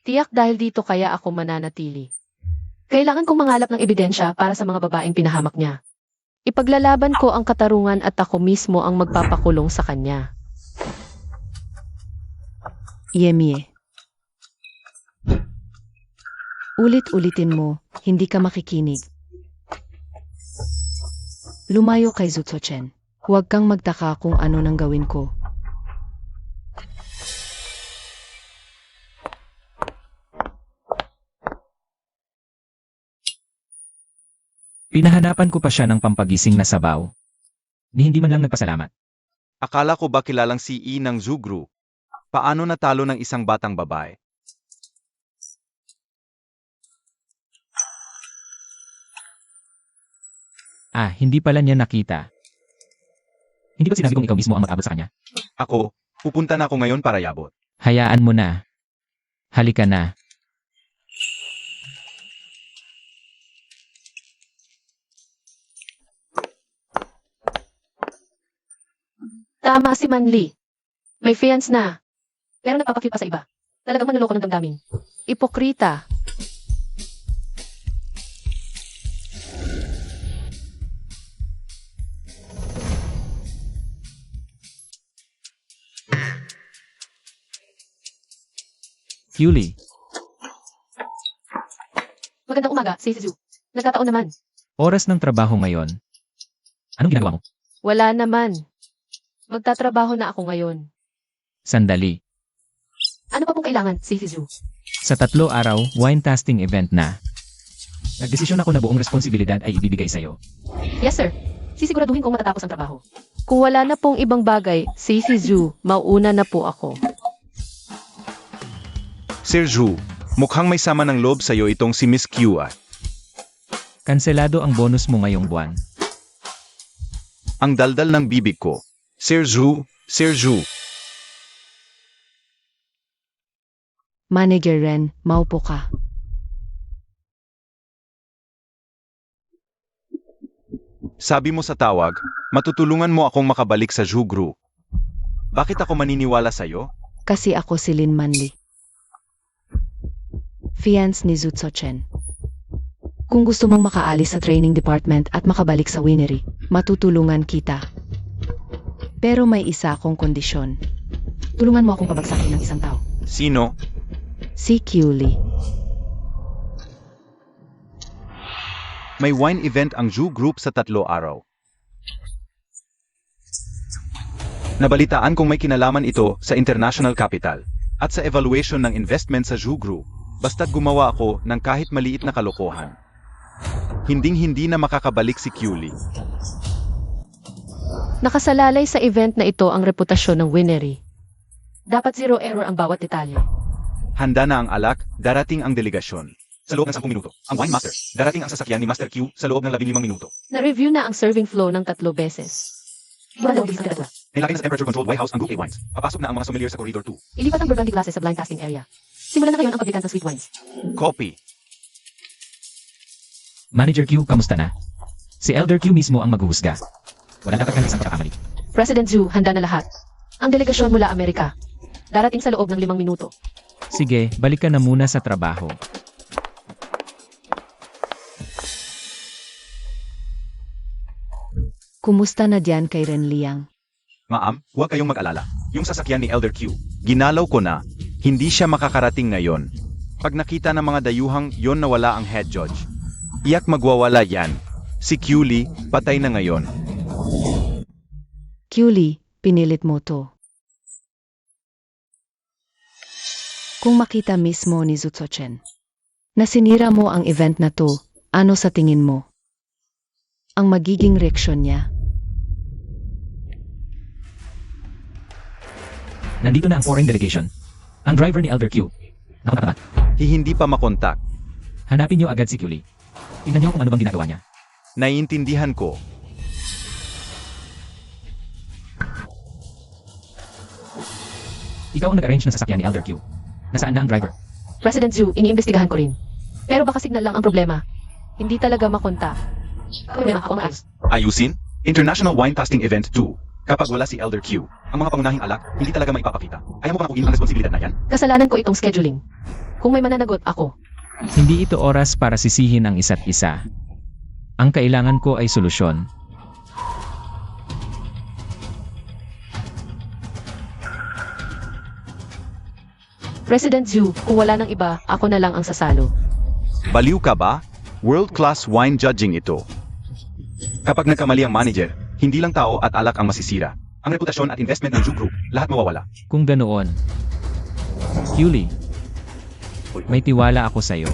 tiyak dahil dito kaya ako mananatili. Kailangan kong mangalap ng ebidensya para sa mga babaeng pinahamak niya. Ipaglalaban ko ang katarungan at ako mismo ang magpapakulong sa kanya. Yemie. Ulit-ulitin mo, hindi ka makikinig. Lumayo kay Jutso Chen. Huwag kang magtaka kung ano nang gawin ko. pinahanapan ko pa siya ng pampagising na sabaw. Ni hindi man lang nagpasalamat. Akala ko ba kilalang si I ng Zugru? Paano natalo ng isang batang babae? Hindi pala niya nakita. Hindi ba sinabi kong ikaw mismo ang mag-abot sa kanya? Ako, pupunta na ako ngayon para yabot. Hayaan mo na. Halika na. Tama si Manli. May fiance na. Pero nagpapakit pa sa iba. Talagang manloloko ng damdamin. Ipokrita. Culie, Magandang umaga, si Zhu. Nagkataon naman. oras ng trabaho ngayon. Anong ginagawa mo? Wala naman. Magtatrabaho na ako ngayon. Sandali. Ano pa pong kailangan, si Zhu? Sa 3 araw, wine tasting event na. Nagdesisyon ako na buong responsibilidad ay ibibigay sa'yo. Yes, sir. Sisiguraduhin kong matatapos ang trabaho. Kung wala na pong ibang bagay, si Zhu, mauuna na po ako. Sir Zhu, mukhang may sama ng loob sa'yo itong si Miss Q. Kanselado ang bonus mo ngayong buwan. Ang daldal ng bibig ko. Sir Zhu, Sir Zhu. Manager Ren, maupo ka. Sabi mo sa tawag, matutulungan mo akong makabalik sa Zhu Group. Bakit ako maniniwala sa'yo? Kasi ako si Lin Manli. Fiance ni Zhu Chen. Kung gusto mong makaalis sa training department at makabalik sa winery, matutulungan kita. Pero may isa akong kondisyon. Tulungan mo akong pabagsakin ng isang tao. Sino? Si Kiuli. May wine event ang Zhu Group sa 3 araw. Nabalitaan kong may kinalaman ito sa international capital at sa evaluation ng investment sa Zhu Group. Basta't gumawa ako ng kahit maliit na kalokohan. Hinding-hindi na makakabalik si Kiuli. Nakasalalay sa event na ito ang reputasyon ng winery. Dapat zero error ang bawat detalye. Handa na ang alak, darating ang delegasyon. Sa loob ng 10 minuto, ang wine master, darating ang sasakyan ni Master Q sa loob ng 15 minuto. Na-review na ang serving flow ng 3 beses. Iwan ang detail. Nilagay na sa temperature-controlled White House ang Group A wines. Papasok na ang mga sommelier sa Corridor 2. Ilipat ang Burgundy glasses sa blind tasting area. Simulan na ngayon ang pagbitan ng sweet wines. Copy. Manager Q, kamusta na? Si Elder Q mismo ang maghuhusga. Wala dapat kang isang pagkakamali. President Zhu, handa na lahat. Ang delegasyon mula Amerika. Darating sa loob ng 5 minuto. Sige, balik ka na muna sa trabaho. Kumusta na diyan kay Ren Liang? Ma'am, huwag kayong mag-alala. Yung sasakyan ni Elder Q, ginalaw ko na. Hindi siya makakarating ngayon. Pag nakita ng mga dayuhang yon na wala ang head judge, iyak magwawala yan. Si Kiuli, patay na ngayon. Kiuli, pinilit mo to. Kung makita mismo ni Zhu Chen na sinira mo ang event na to, ano sa tingin mo? Ang magiging reaksyon niya? Nandito na ang foreign delegation. Ang driver ni Elder Q. Nakatapat. Hindi pa makontak. Hanapin niyo agad si Kiuli. Tingnan niyo kung ano bang ginagawa niya. Naiintindihan ko. Ikaw ang nag-arrange ng sasakyan ni Elder Q. Nasaan na ang driver? President Zhu, iniimbestigahan ko rin. Pero baka signal lang ang problema. Hindi talaga makonta. Problema ako maayos. Ayusin? International Wine Tasting Event 2. Kapag wala si Elder Q, ang mga pangunahing alak, hindi talaga maipapakita. Ayaw mo bang akuin ang responsibilidad na yan? Kasalanan ko itong scheduling. Kung may mananagot ako, Hindi ito oras para sisihin ang isa't isa. Ang kailangan ko ay solusyon. President Zhu, kung wala nang iba, ako na lang ang sasalo. Baliw ka ba? World-class wine judging ito. Kapag nagkamali ang manager, hindi lang tao at alak ang masisira. Ang reputasyon at investment ng Zhu Group, lahat mawawala. Kung ganoon, Kiuli, may tiwala ako sa'yo.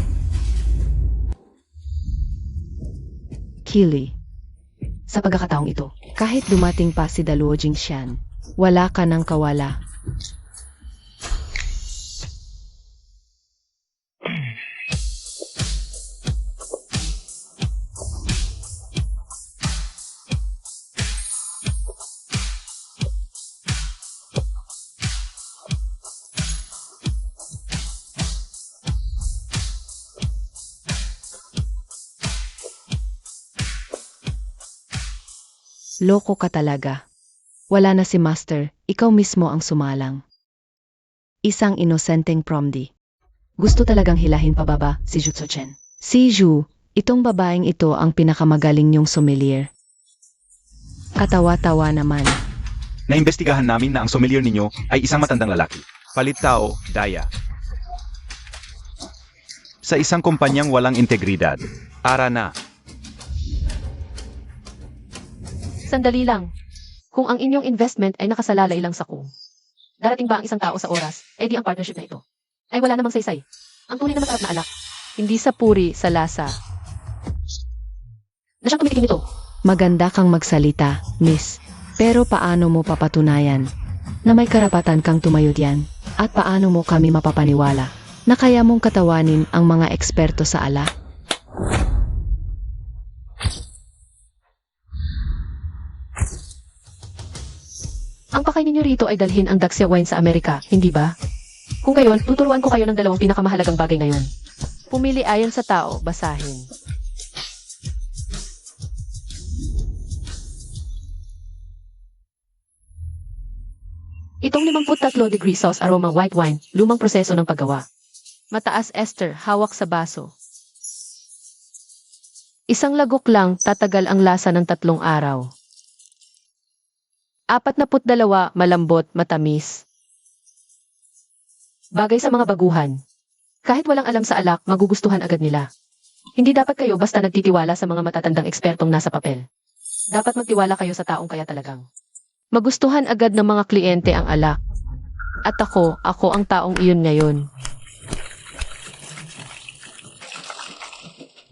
Kiuli, Sa pagkakataong ito, kahit dumating pa si Daluo Jingshan, wala ka ng kawala. Loko ka talaga. Wala na si Master, ikaw mismo ang sumalang. Isang inosenteng promdi. Gusto talagang hilahin pababa si Zhu Chen. Si Zhu, itong babaeng ito ang pinakamagaling niyong sommelier. Katawa-tawa naman. Naimbestigahan namin na ang sommelier ninyo ay isang matandang lalaki. Palit tao, daya. Sa isang kumpanyang walang integridad. Tara na. sandali lang. Kung ang inyong investment ay nakasalalay lang sa kung darating ba ang isang tao sa oras, edi ang partnership na ito ay wala namang saysay. Ang tunay na masarap na alak, hindi sa puri, sa lasa. Na siyang tumitikim ito. Maganda kang magsalita, miss. Pero paano mo papatunayan na may karapatan kang tumayo diyan? At paano mo kami mapapaniwala na kaya mong katawanin ang mga eksperto sa alak? Ang pakain ninyo rito ay dalhin ang Daxia wine sa Amerika, hindi ba? Kung gayon, tuturuan ko kayo ng dalawang pinakamahalagang bagay ngayon. Pumili ayon sa tao, basahin. Itong 53 degree sauce aroma white wine, lumang proseso ng paggawa. Mataas ester, hawak sa baso. Isang lagok lang, tatagal ang lasa ng 3 araw. 42, malambot, matamis. Bagay sa mga baguhan. Kahit walang alam sa alak, magugustuhan agad nila. Hindi dapat kayo basta nagtitiwala sa mga matatandang ekspertong nasa papel. Dapat magtiwala kayo sa taong kaya talagang. Magustuhan agad ng mga kliyente ang alak. At ako ang taong iyon ngayon.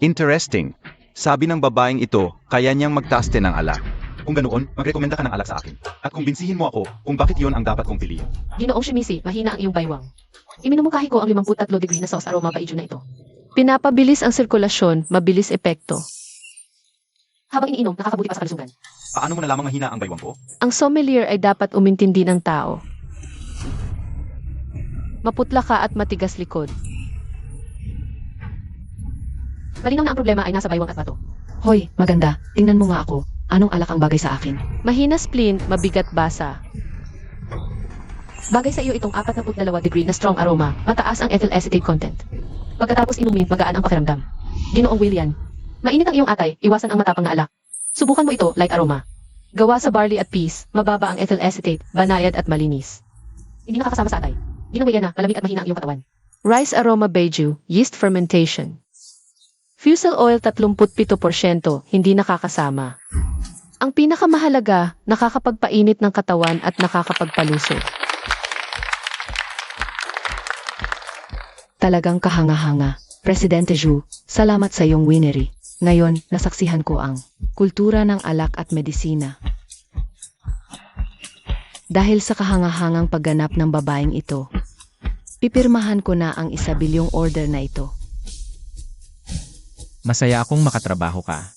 Interesting. Sabi ng babaeng ito, kaya niyang magtaas din ng alak. Kung ganoon, magrekomenda ka ng alak sa akin. At kumbinsihin mo ako kung bakit iyon ang dapat kong piliin. Ginoong Shimizi, mahina ang iyong baywang. Iminumukahi ko ang 53 degree na sauce aroma paidyo na ito. Pinapabilis ang sirkulasyon, mabilis epekto. Habang iniinom, nakakabuti pa sa kalusugan. Paano mo nalamang mahina ang baywang ko? Ang sommelier ay dapat umintindi ng tao. Maputla ka at matigas likod. Malinaw na ang problema ay nasa baywang at bato. Hoy, maganda. Tingnan mo nga ako. Anong alak ang bagay sa akin? Mahina spleen, mabigat basa. Bagay sa iyo itong 42 degree na strong aroma, mataas ang ethyl acetate content. Pagkatapos inumin, magaan ang pakiramdam. Ginoong William, mainit ang iyong atay, iwasan ang matapang na alak. Subukan mo ito, light aroma. Gawa sa barley at peas, mababa ang ethyl acetate, banayad at malinis. Hindi nakakasama sa atay. Ginoong William na, malamig at mahina ang iyong katawan. Rice aroma beiju, yeast fermentation. Fusel oil 37%, hindi nakakasama. Ang pinakamahalaga, nakakapagpainit ng katawan at nakakapagpalusog. Talagang kahanga-hanga. Presidente Zhu, salamat sa iyong winery. Ngayon, nasaksihan ko ang kultura ng alak at medisina. Dahil sa kahangahangang pagganap ng babaeng ito, pipirmahan ko na ang 1 bilyong order na ito. Masaya akong makatrabaho ka.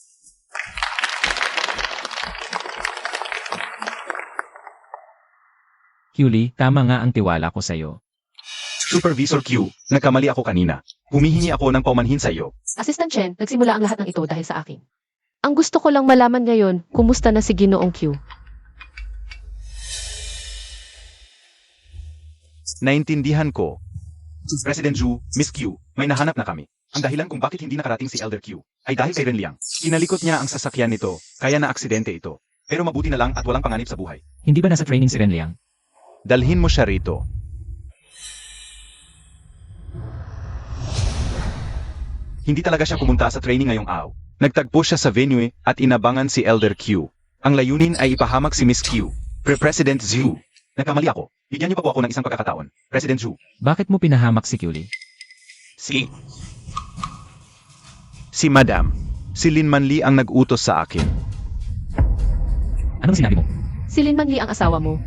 Huli, tama nga ang tiwala ko sa'yo. Supervisor Q, nagkamali ako kanina. Humihingi ako ng paumanhin sa iyo. Assistant Chen, nagsimula ang lahat ng ito dahil sa akin. Ang gusto ko lang malaman ngayon, kumusta na si Ginoong Q? Naintindihan ko. President Zhu, Miss Q, may nahanap na kami. Ang dahilan kung bakit hindi nakarating si Elder Q ay dahil kay Renliang. Inalikot niya ang sasakyan nito, kaya na-aksidente ito. Pero mabuti na lang at walang panganib sa buhay. Hindi ba nasa training si Renliang? Dalhin mo siya rito. Hindi talaga siya pumunta sa training ngayong araw. Nagtagpo siya sa venue at inabangan si Elder Q. Ang layunin ay ipahamak si Miss Q. President Zhu. Nagkamali ako. Bigyan niyo pa po ako ng isang pagkakataon. President Zhu. Bakit mo pinahamak si Kyuli? Si Madam. Si Lin Manli ang nag-utos sa akin. Anong sinabi mo? Si Lin Manli ang asawa mo.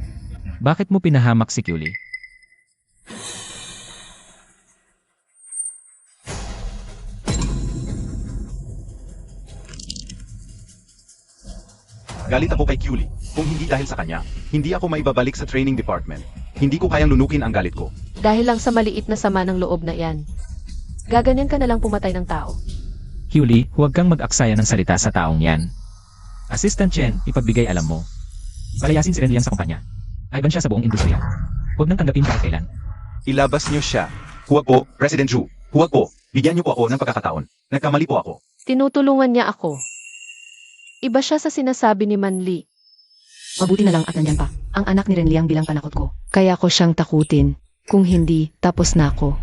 Bakit mo pinahamak si Kyuli? Galit ako kay Kyuli. Kung hindi dahil sa kanya, hindi ako maibabalik sa training department. Hindi ko kayang lunukin ang galit ko. Dahil lang sa maliit na sama ng loob na iyan. Gaganyan ka na lang pumatay ng tao. Kyuli, huwag kang mag-aksaya ng salita sa taong yan. Assistant Chen, ipagbigay alam mo. Palayasin si Renliang sa kumpanya. Ayban siya sa buong industriya. Huwag nang tanggapin kahit kailan. Ilabas niyo siya. Huwag po, President Zhu. Huwag po. Bigyan niyo po ako ng pagkakataon. Nagkamali po ako. Tinutulungan niya ako. Iba siya sa sinasabi ni Manli. Mabuti na lang at nandyan pa. Ang anak ni Renliang bilang panakot ko. Kaya ko siyang takutin. Kung hindi, tapos na ako.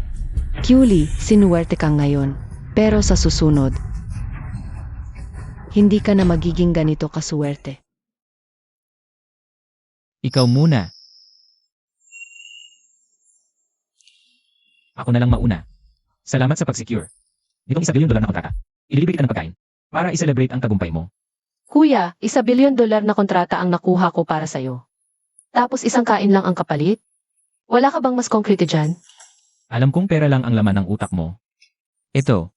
Kyuli, sinuwerte kang ngayon. Pero sa susunod, hindi ka na magiging ganito kasuwerte. Ikaw muna. Ako na lang mauna. Salamat sa pag-secure. Nitong $1 billion na kontrata. Ililibre kita ng pagkain. Para i-celebrate ang tagumpay mo. Kuya, $1 billion na kontrata ang nakuha ko para sa'yo. Tapos isang kain lang ang kapalit? Wala ka bang mas konkrete dyan? Alam kong pera lang ang laman ng utak mo. Ito.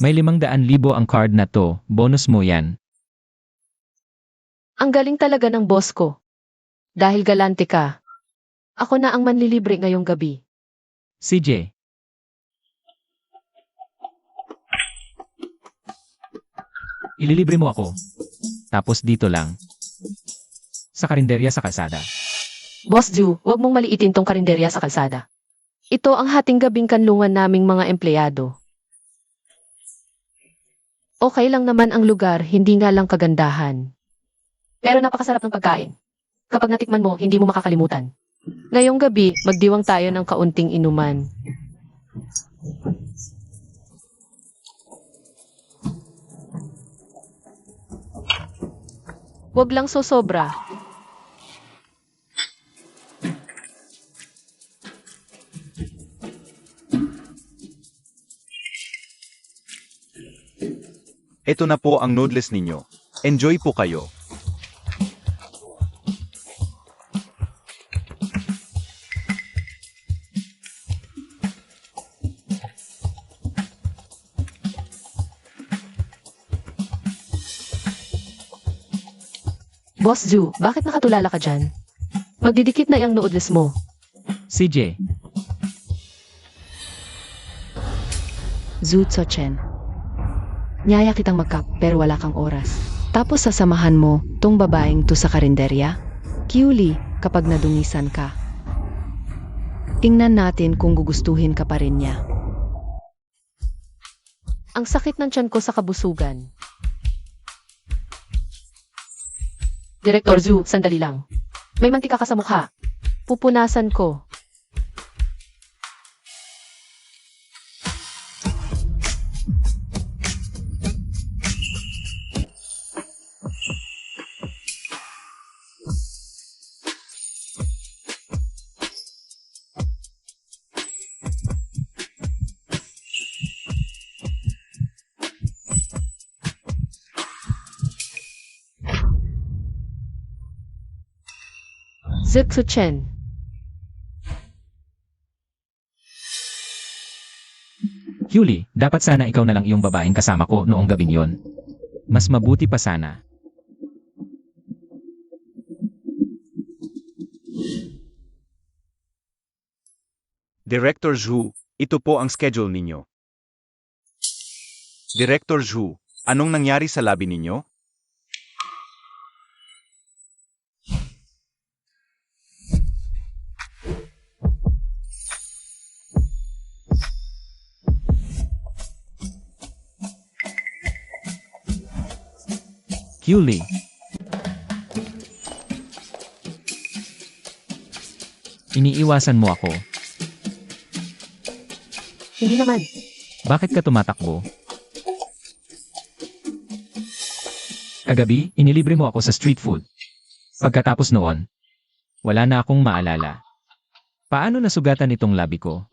May 500,000 ang card na to. Bonus mo yan. Ang galing talaga ng boss ko. Dahil galante ka. Ako na ang manlilibre ngayong gabi. CJ, ililibre mo ako. Tapos dito lang. Sa karinderya sa kalsada. Boss Ju, huwag mong maliitin tong karinderya sa kalsada. Ito ang hating gabing kanlungan naming mga empleyado. Okay lang naman ang lugar, hindi nga lang kagandahan. Pero napakasarap ng pagkain. Kapag natikman mo, hindi mo makakalimutan. Ngayong gabi, magdiwang tayo ng kaunting inuman. Huwag lang sosobra. Ito na po ang noodles ninyo. Enjoy po kayo. Boss Ju, bakit nakatulala ka dyan? Magdidikit na yung noodles mo. CJ, Zhu Tso-chen. Nyaya kitang magkap pero wala kang oras. Tapos sasamahan mo tong babaeng to sa karinderya? Kiuli, kapag nadungisan ka. Tingnan natin kung gugustuhin ka pa rin niya. Ang sakit ng tiyan ko sa kabusugan. Direktor Zhu, sandali lang. May mantika ka sa mukha. Pupunasan ko. Zhu Chen. Yuli, dapat sana ikaw na lang yung babaeng kasama ko noong gabing yon. Mas mabuti pa sana. Director Zhu, ito po ang schedule ninyo. Director Zhu, anong nangyari sa labi ninyo? Yuli, iniiwasan mo ako. Hindi naman. Bakit ka tumatakbo? Kagabi, inilibre mo ako sa street food. Pagkatapos noon, wala na akong maalala. Paano nasugatan itong labi ko?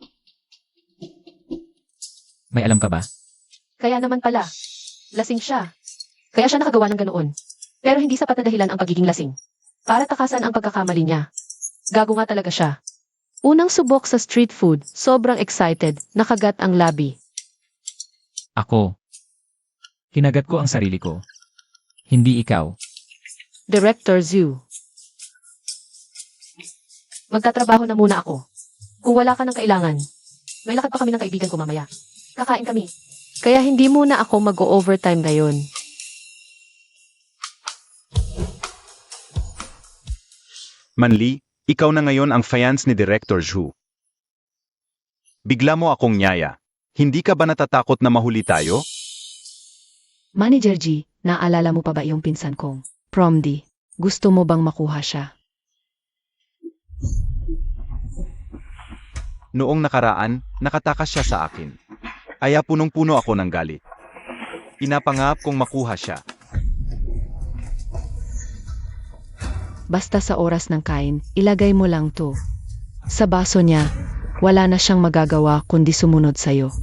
May alam ka ba? Kaya naman pala. Lasing siya. Kaya siya nakagawa ng ganoon. Pero hindi sapat na dahilan ang pagiging lasing. Para takasan ang pagkakamali niya. Gago nga talaga siya. Unang subok sa street food, sobrang excited, nakagat ang labi. Ako. Kinagat ko ang sarili ko. Hindi ikaw. Director Zhu. Magtatrabaho na muna ako. Kung wala ka ng kailangan, may lakad pa kami ng kaibigan ko mamaya. Kakain kami. Kaya hindi muna ako mag-o-overtime ngayon. Manli, ikaw na ngayon ang fiance ni Director Zhu. Bigla mo akong nyaya. Hindi ka ba natatakot na mahuli tayo? Manager G, naalala mo pa ba yung pinsan kong prom D? Gusto mo bang makuha siya? Noong nakaraan, nakatakas siya sa akin. Kaya punong-puno ako ng galit. Pinapangap kong makuha siya. Basta sa oras ng kain, ilagay mo lang to. Sa baso niya, wala na siyang magagawa kundi sumunod sa'yo.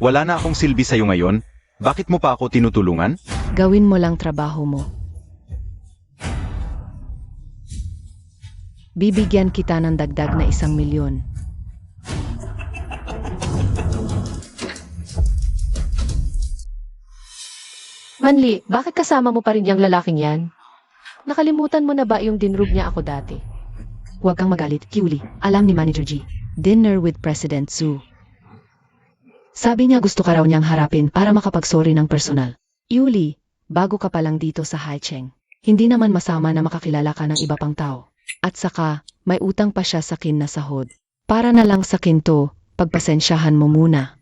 Wala na akong silbi sa'yo ngayon. Bakit mo pa ako tinutulungan? Gawin mo lang trabaho mo. Bibigyan kita ng dagdag na 1 milyon. Manli, bakit kasama mo pa rin yung lalaking yan? Nakalimutan mo na ba yung dinrug niya ako dati? Huwag kang magalit, Kiuli. Alam ni Manager G. Dinner with President Zhu. Sabi niya gusto ka raw niyang harapin para makapagsorry ng personal. Yuli, bago ka pa lang dito sa Haicheng. Hindi naman masama na makakilala ka ng iba pang tao. At saka, may utang pa siya sa kin na sahod. Para na lang sa kinto, pagpasensyahan mo muna.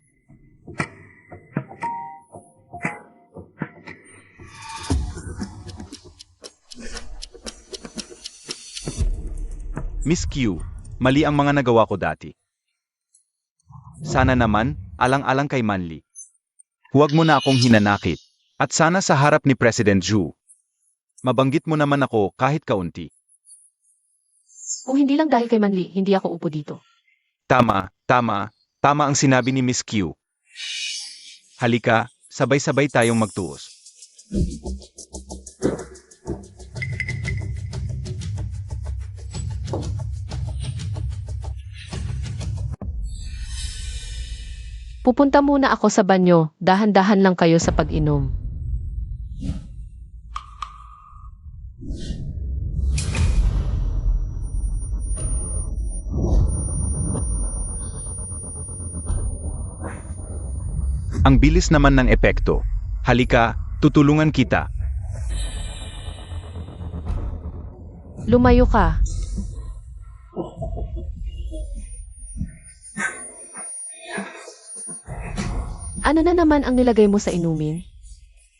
Miss Q, mali ang mga nagawa ko dati. Sana naman, alang-alang kay Manli. Huwag mo na akong hinanakit. At sana sa harap ni President Zhu, mabanggit mo naman ako kahit kaunti. Kung hindi lang dahil kay Manli, hindi ako upo dito. Tama ang sinabi ni Miss Q. Halika, sabay-sabay tayong magtuos. Pupunta muna ako sa banyo, dahan-dahan lang kayo sa pag-inom. Ang bilis naman ng epekto. Halika, tutulungan kita. Lumayo ka. Ano na naman ang nilagay mo sa inumin?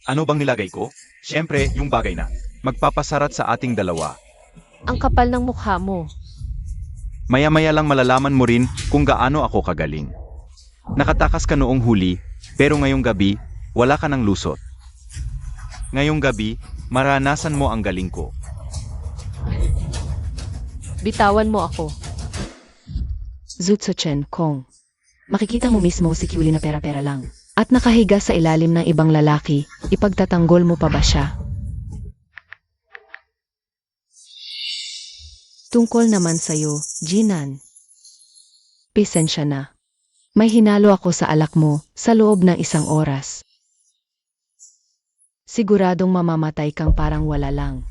Ano bang nilagay ko? Siyempre, yung bagay na. Magpapasarat sa ating dalawa. Ang kapal ng mukha mo. Maya-maya lang malalaman mo rin kung gaano ako kagaling. Nakatakas ka noong huli, pero ngayong gabi, wala ka ng lusot. Ngayong gabi, maranasan mo ang galing ko. Bitawan mo ako. Zutsuchen Kong. Makikita mo mismo si Kiuli na pera-pera lang. At nakahiga sa ilalim ng ibang lalaki, ipagtatanggol mo pa ba siya? Tungkol naman sa'yo, Jinan. Pisensya na. May hinalo ako sa alak mo sa loob ng 1 oras. Siguradong mamamatay kang parang wala lang.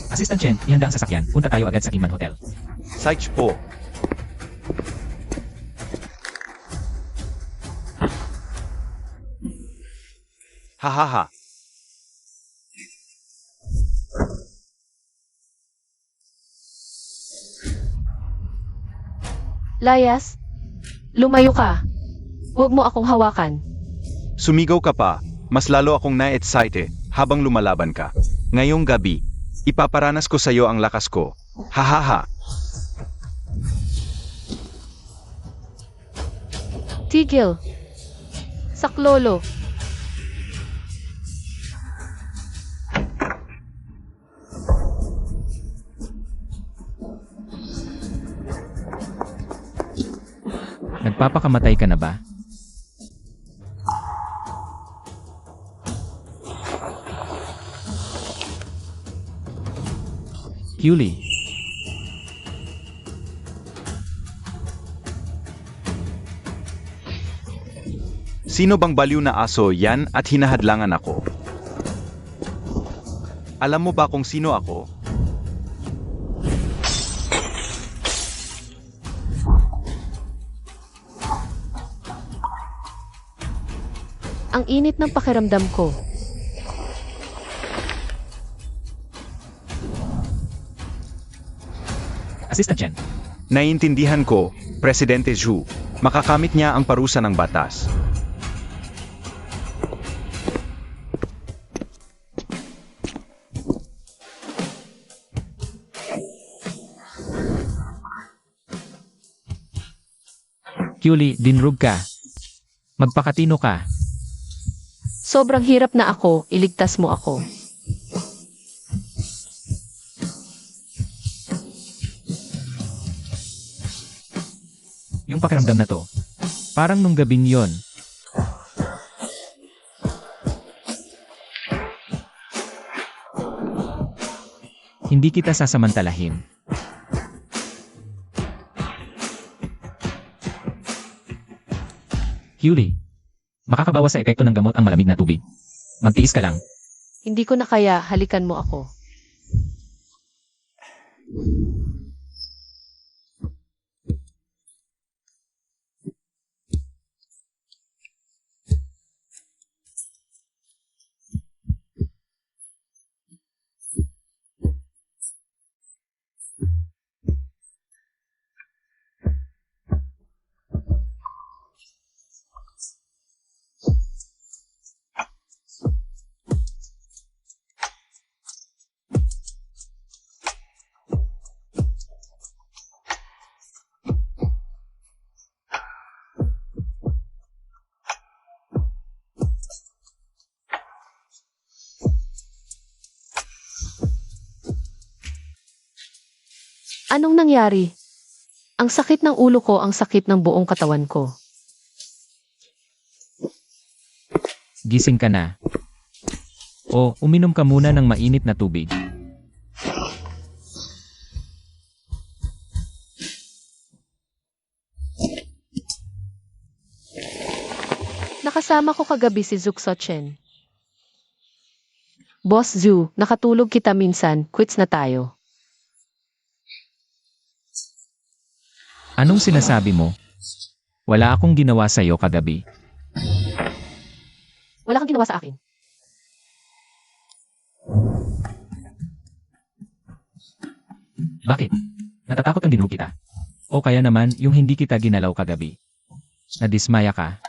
Assistant Chen, ihanda ang sasakyan. Punta tayo agad sa Kinman Hotel. Saich po. Hahaha. Layas, lumayo ka. Huwag mo akong hawakan. Sumigaw ka pa, mas lalo akong na-excite habang lumalaban ka. Ngayong gabi, ipaparanas ko sa iyo ang lakas ko. Hahaha. Tigil. Saklolo. Nagpapakamatay ka na ba? Kiuli. Sino bang baliw na aso yan at hinahadlangan ako? Alam mo ba kung sino ako? Ang init ng pakiramdam ko. Assistant Chen. Naiintindihan ko, Presidente Zhu, makakamit niya ang parusa ng batas. Kiuli, dinrug ka. Magpakatino ka. Sobrang hirap na ako, iligtas mo ako. Yung pakiramdam na to. Parang nung gabing yon. Hindi kita sasamantalahin. Huli. Makakabawas sa epekto ng gamot ang malamig na tubig. Magtiis ka lang. Hindi ko na kaya, halikan mo ako. Anong nangyari? Ang sakit ng ulo ko, ang sakit ng buong katawan ko. Gising ka na. O, uminom ka muna ng mainit na tubig. Nakasama ko kagabi si Zuksochen. Boss Zu, nakatulog kita minsan, quits na tayo. Anong sinasabi mo? Wala akong ginawa sa'yo kagabi. Wala kang ginawa sa akin. Bakit? Natatakot kang dinurog kita? O kaya naman yung hindi kita ginalaw kagabi? Nadismaya ka?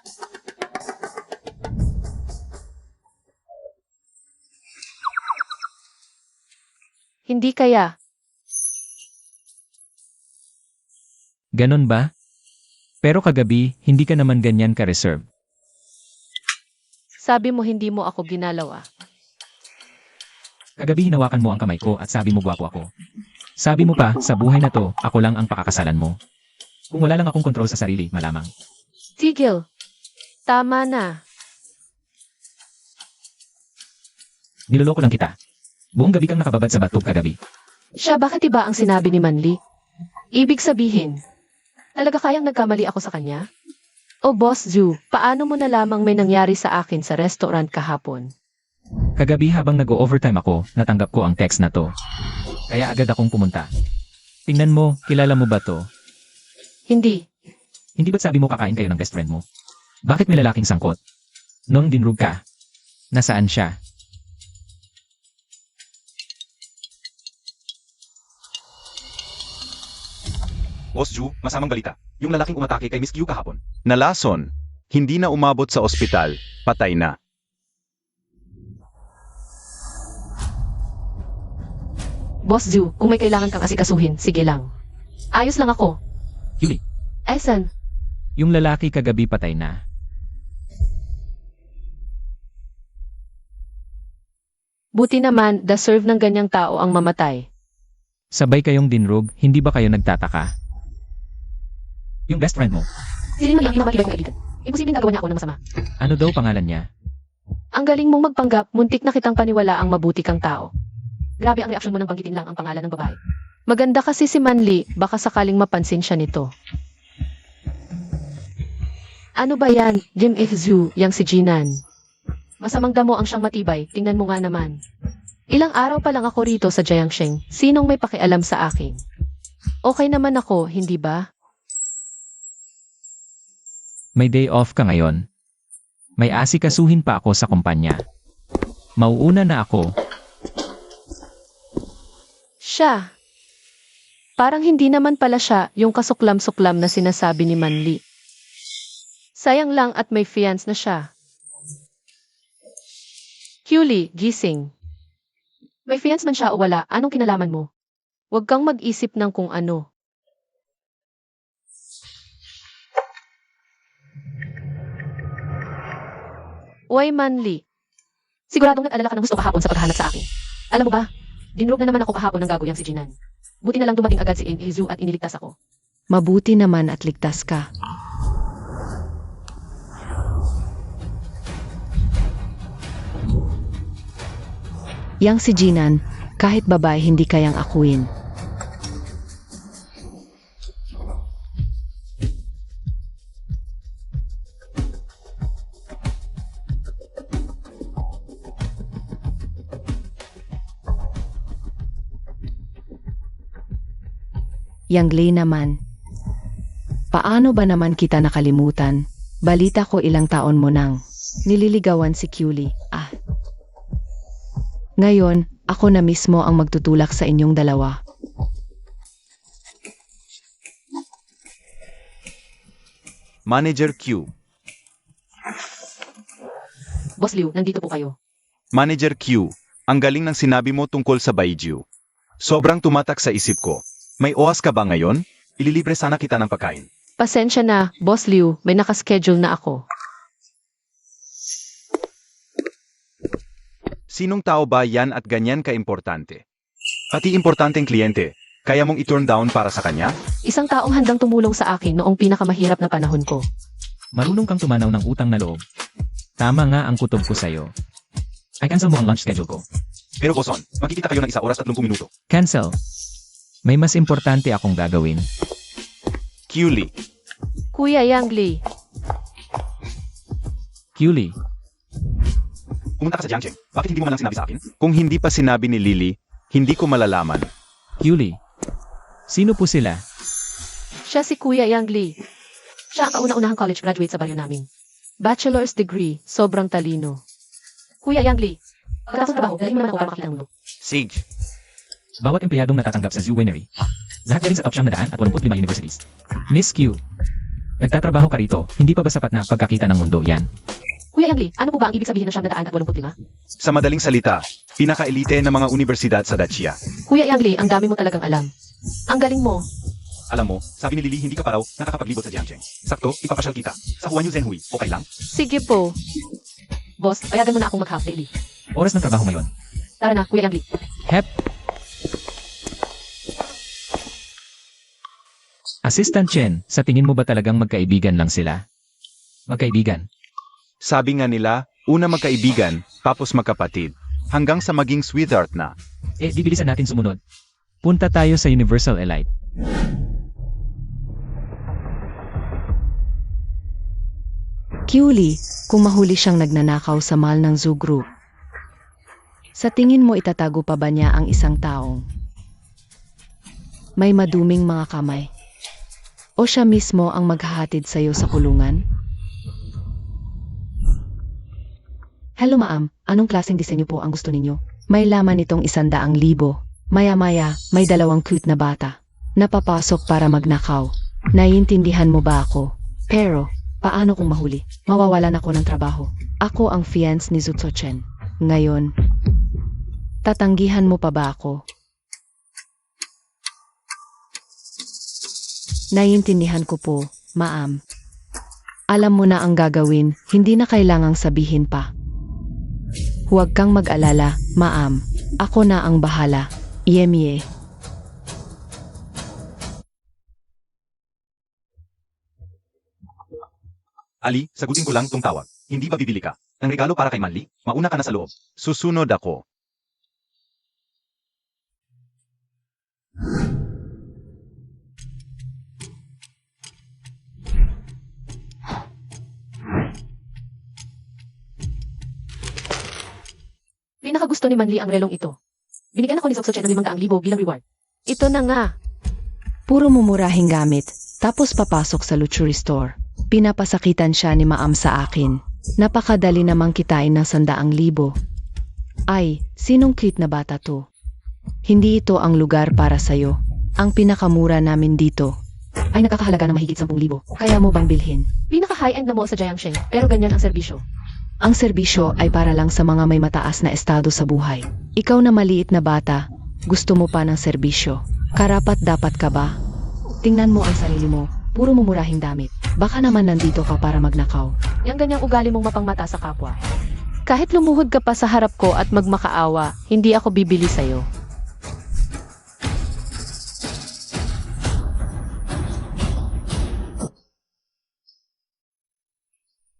Hindi kaya. Ganon ba? Pero kagabi, hindi ka naman ganyan ka-reserve. Sabi mo hindi mo ako ginalaw ah. Kagabi hinawakan mo ang kamay ko at sabi mo gwapo ako. Sabi mo pa, sa buhay na to, ako lang ang pakakasalan mo. Kung wala lang akong kontrol sa sarili, malamang. Tigil. Tama na. Niloloko lang kita. Buong gabi kang nakababad sa batog kagabi. Siya, bakit iba ang sinabi ni Manli? Ibig sabihin, talaga kayang nagkamali ako sa kanya? O Boss Zu, paano mo nalamang may nangyari sa akin sa restaurant kahapon? Kagabi habang nag-overtime ako, natanggap ko ang text na to. Kaya agad akong pumunta. Tingnan mo, kilala mo ba to? Hindi. Hindi ba't sabi mo kakain kayo ng best friend mo? Bakit may lalaking sangkot? Nung dinrug ka, nasaan siya? Boss Ju, masamang balita. Yung lalaking umatake kay Miss Q kahapon. Nalason. Hindi na umabot sa ospital. Patay na. Boss Zu, kung may kailangan kang asikasuhin, sige lang. Ayos lang ako. Yuli, Esan, yung lalaki kagabi patay na. buti naman, deserve ng ganyang tao ang mamatay. Sabay kayong dinrog, hindi ba kayo nagtataka? Yung best friend mo, Sino naman yung pinapakibay kong kaibigan? Imposibleng gagawa niya ako ng masama. ano daw pangalan niya? Ang galing mong magpanggap, muntik na kitang paniwala ang mabuti kang tao. Grabe ang reaksyon mo nang banggitin lang ang pangalan ng babae. Maganda kasi si Manli, baka sakaling mapansin siya nito. Ano ba yan, Jim Ihzu, yang si Jinan? Masamang damo ang siyang matibay, tingnan mo nga naman. Ilang araw pa lang ako rito sa Jiangsheng, sinong may pakialam sa akin? Okay naman ako, hindi ba? May day off ka ngayon. May asikasuhin pa ako sa kumpanya. Mauuna na ako. Siya. Parang hindi naman pala siya yung kasuklam-suklam na sinasabi ni Manli. Sayang lang at may fiance na siya. Kyuli, gising. May fiance man siya o wala, anong kinalaman mo? Huwag kang mag-isip ng kung ano. Uy, Manli. Siguradong nag-alala ka ng gusto kahapon sa paghahanap sa akin. Alam mo ba, dinrog na naman ako kahapon ng gagawiyang si Jinan. Buti na lang dumating agad si Izu at iniligtas ako. Mabuti naman at ligtas ka. Yang si Jinan, Kahit babae hindi kayang akuin. Yang Lee naman. Paano ba naman kita nakalimutan? Balita ko ilang taon mo nang nililigawan si Kyuli. Ngayon, ako na mismo ang magtutulak sa inyong dalawa. Manager Q. Boss Liu, nandito po kayo. Manager Q, ang galing ng sinabi mo tungkol sa Baiju. Sobrang tumatak sa isip ko. May oras ka ba ngayon? Ililibre sana kita ng pagkain. Pasensya na, Boss Liu, may nakaschedule na ako. Sinong tao ba yan at ganyan ka-importante? Pati importanteng kliyente, kaya mong i-turn down para sa kanya? Isang taong handang tumulong sa akin noong pinakamahirap na panahon ko. Marunong kang tumanaw ng utang na loob. Tama nga ang kutob ko sa'yo. I cancel mo ang lunch schedule ko. Pero Boson, magkikita kayo ng 1 oras at 30 minuto. Cancel. May mas importante akong gagawin. Kyuli, Kuya Yang Lee, Kyuli, pumunta ka sa Jiangcheng. Bakit hindi mo man lang sinabi sa akin? Kung hindi pa sinabi ni Lily, hindi ko malalaman. Kyuli. Sino po sila? siya si Kuya Yang Lee. Siya ang kauna-unahang college graduate sa baryo namin. Bachelor's degree, sobrang talino. Kuya Yang Lee, pagkatapos trabaho, dalhin mo naman ako para makita ng mundo. Sage, Bawat empleyadong natatanggap sa Zoo Winery. Lahat galing sa top siyang 185 universities. Miss Q. Nagtatrabaho ka rito, hindi pa ba sapat na pagkakita ng mundo yan? Kuya Yang Lee, ano po ba ang ibig sabihin ng 185? sa madaling salita, pinaka-elite ng mga universidad sa Dacia. Kuya Yang Lee, ang dami mo talagang alam. Ang galing mo. Alam mo, sabi ni Lily hindi ka pa raw nakakapaglibot sa Jiangcheng. Sakto, ipapasyal kita. Sa Huanyu Zhenhui, okay lang? Sige po. Boss, payagan mo na akong mag-half daily. Oras ng trabaho ngayon. Tara na, Kuya Yang Lee. Hep. Assistant Chen, sa tingin mo ba talagang magkaibigan lang sila? Magkaibigan. Sabi nga nila, una magkaibigan, tapos magkapatid. Hanggang sa maging sweetheart na. Di bilisan natin sumunod. Punta tayo sa Universal Elite. Kyuli, kung mahuli siyang nagnanakaw sa mall ng Zoo Group. Sa tingin mo itatago pa ba niya ang isang taong may maduming mga kamay? O siya mismo ang maghahatid sa'yo sa kulungan? Hello ma'am, anong klaseng disenyo po ang gusto ninyo? May laman itong 100,000. Maya-maya, may 2 cute na bata. Napapasok para magnakaw. Naiintindihan mo ba ako? Pero, paano kung mahuli? Mawawalan ako ng trabaho. Ako ang fiance ni Zutso Chen. Ngayon, tatanggihan mo pa ba ako? Naiintindihan ko po, ma'am. Alam mo na ang gagawin, hindi na kailangang sabihin pa. Huwag kang mag-alala, ma'am. Ako na ang bahala. Yemye. Ali, sagutin ko lang tong tawag. Hindi ba bibili ka? Ng regalo para kay Manli? Mauna ka na sa loob. Susunod ako. Pinakagusto ni Manli ang relong ito. Binigyan ako ni Zutso Chen ng 500,000 bilang reward. Ito na nga. Puro mumurahing gamit, tapos papasok sa luxury store. Pinapasakitan siya ni Maam sa akin. Napakadali namang kitain ng 100,000. Ay, sinong cute na bata to? Hindi ito ang lugar para sa'yo. Ang pinakamura namin dito ay nakakahalaga ng mahigit 10,000. Kaya mo bang bilhin? Pinaka-high-end na mall sa Jiangcheng, pero ganyan ang serbisyo. Ang serbisyo ay para lang sa mga may mataas na estado sa buhay. Ikaw na maliit na bata, gusto mo pa ng serbisyo. Karapat dapat ka ba? Tingnan mo ang sarili mo, puro mumurahing damit. Baka naman nandito ka para magnakaw. Yang ganyang ugali mong mapangmata sa kapwa. Kahit lumuhod ka pa sa harap ko at magmakaawa, hindi ako bibili sa'yo.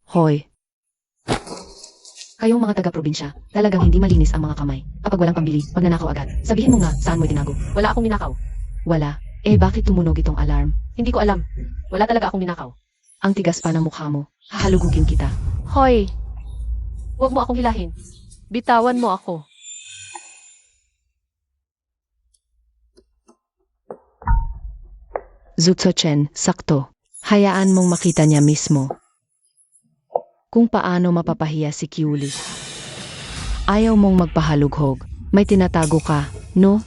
Hoy, Kayong mga taga-probinsya, talagang hindi malinis ang mga kamay. Kapag walang pambili, magnanakaw agad. Sabihin mo nga, saan mo itinago? Wala akong ninakaw. Wala. Eh bakit tumunog itong alarm? Hindi ko alam. Wala talaga akong ninakaw. Ang tigas pa ng mukha mo. Hahalugugin kita. Hoy! Huwag mo akong hilahin. Bitawan mo ako. Zutso-chen, sakto. Hayaan mong makita niya mismo. Kung paano mapapahiya si Kyuli. Ayaw mong magpahalughog. May tinatago ka, no?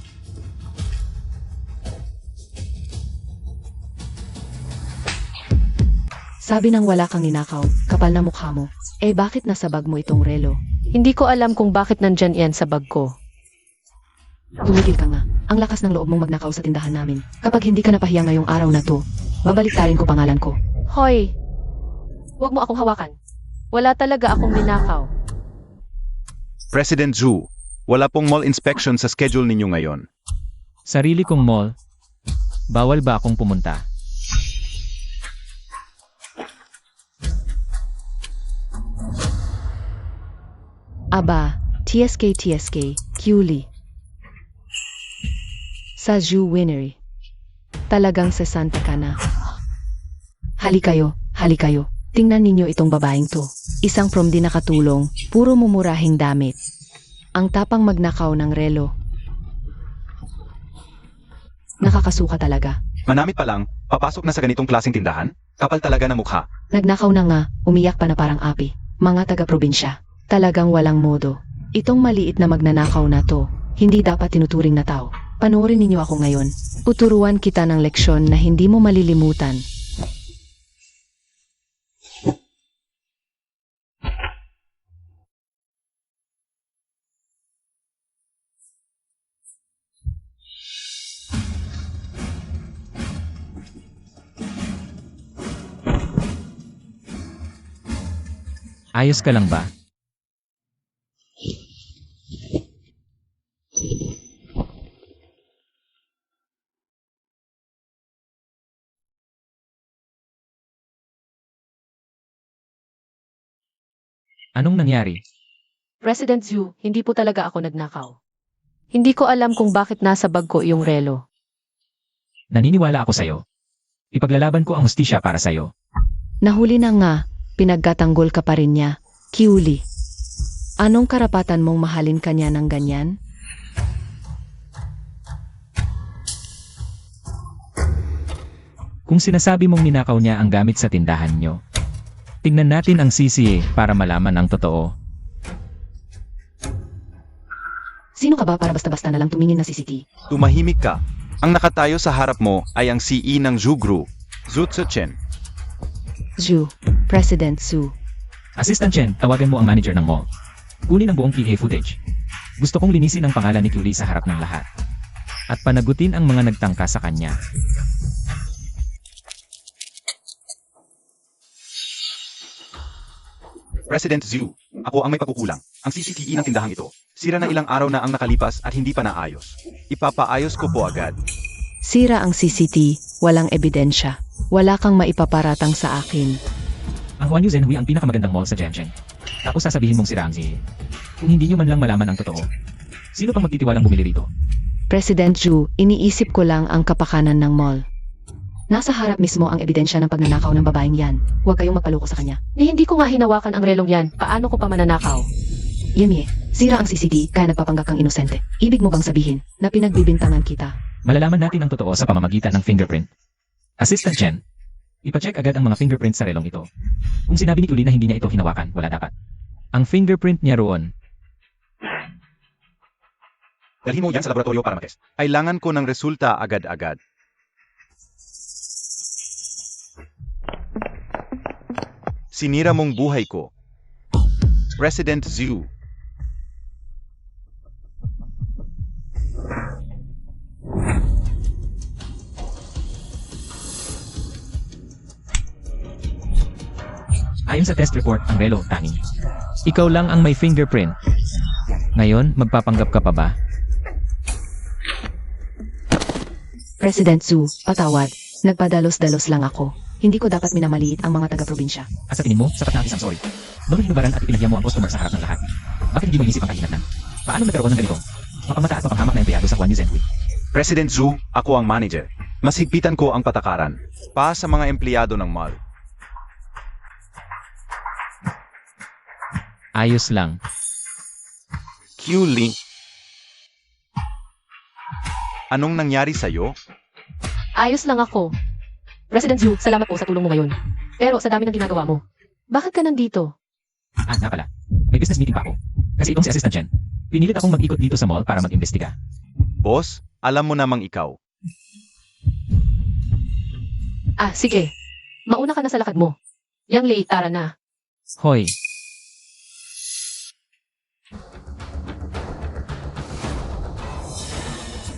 Sabi nang wala kang ninakaw, kapal na mukha mo. Eh bakit nasa bag mo itong relo? Hindi ko alam kung bakit nandyan yan sa bag ko. Tumigil ka nga. Ang lakas ng loob mong magnakaw sa tindahan namin. Kapag hindi ka napahiya ngayong araw na to, babaliktarin ko pangalan ko. Hoy! Huwag mo akong hawakan. Wala talaga akong ninakaw. President Zhu, wala pong mall inspection sa schedule ninyo ngayon. Sarili kong mall. Bawal ba akong pumunta? Aba, TSK, Kyuli. Sa Zhu Winery. Talagang sesante ka na. Hali kayo. Tingnan ninyo itong babaeng to. Isang prom din nakatulong, puro mumurahing damit. Ang tapang magnakaw ng relo. Nakakasuka talaga. Manamit pa lang, papasok na sa ganitong klaseng tindahan? Kapal talaga ng mukha. Nagnakaw na nga, umiyak pa na parang api. Mga taga-probinsya, talagang walang modo. Itong maliit na magnanakaw na to, hindi dapat tinuturing na tao. Panoorin ninyo ako ngayon. Tuturuan kita ng leksyon na hindi mo malilimutan. Ayos ka lang ba? Anong nangyari? President Zhu, hindi po talaga ako nagnakaw. Hindi ko alam kung bakit nasa bag ko yung relo. Naniniwala ako sa'yo. Ipaglalaban ko ang hustisya para sa'yo. Nahuli na nga, pinagkatanggol ka pa rin niya. Kyuli. Anong karapatan mong mahalin ka niya ng ganyan? Kung sinasabi mong ninakaw niya ang gamit sa tindahan nyo, tingnan natin ang CCA para malaman ang totoo. Sino ka ba para basta-basta na lang tumingin na CCTV? Tumahimik ka. Ang nakatayo sa harap mo ay ang CE ng Zhu Group, Zutso-chen. Zhu, President Zhu. Assistant Chen, tawagan mo ang manager ng mall. Kunin ang buong PA footage. Gusto kong linisin ang pangalan ni Kyuli sa harap ng lahat. At panagutin ang mga nagtangka sa kanya. President Zhu, ako ang may pagkukulang. Ang CCTV ng tindahan ito. Sira na ilang araw na ang nakalipas at hindi pa naayos. Ipapaayos ko po agad. Sira ang CCTV, walang ebidensya. Wala kang maipaparatang sa akin. Ang Huan Yu Zhenhui ang pinakamagandang mall sa Jiangsheng. Tapos sasabihin mong sira ang si... Kung hindi nyo man lang malaman ang totoo. Sino pang magtitiwalang bumili rito? President Zhu, iniisip ko lang ang kapakanan ng mall. Nasa harap mismo ang ebidensya ng pagnanakaw ng babaeng yan. Huwag kayong magpaloko sa kanya. Eh, hindi ko nga hinawakan ang relong yan. Paano ko pa mananakaw? Yemye, sira ang CCTV kaya nagpapanggap kang inosente. Ibig mo bang sabihin na pinagbibintangan kita? Malalaman natin ang totoo sa pamamagitan ng fingerprint. Assistant Chen, ipacheck agad ang mga fingerprint sa relong ito. Kung sinabi ni Kyuli na hindi niya ito hinawakan, wala dapat. Ang fingerprint niya roon. Dalhin mo yan sa laboratorio para matest. Kailangan ko ng resulta agad-agad. Sinira mong buhay ko. President Zhu. Ayon sa test report, ang relo tanging. Ikaw lang ang may fingerprint. Ngayon, magpapanggap ka pa ba? President Zhu, patawad. Nagpadalos-dalos lang ako. Hindi ko dapat minamaliit ang mga taga-probinsya. At sa tingin mo, sapat na ang isang sorry. Noong hinubaran at ipinagyan mo ang customer sa harap ng lahat. Bakit hindi mo inisip ang kahinatnan? Paano nagkaroon ng ganito? Mapamata at mapanghamak na empleyado sa Juan Yu Zhenhui. President Zhu, ako ang manager. Mas higpitan ko ang patakaran. Pa sa mga empleyado ng mall. Ayos lang. Q Lee. Anong nangyari sa'yo? Ayos lang ako. President Zhu, salamat po sa tulong mo ngayon. Pero sa dami ng ginagawa mo, bakit ka nandito? Ah, nga pala. May business meeting pa ako. Kasi itong si Assistant Chen. Pinilit akong mag-ikot dito sa mall para mag-imbestiga. Boss, alam mo namang ikaw. Ah, sige. Mauna ka na sa lakad mo. Yang Lei, tara na. Hoy,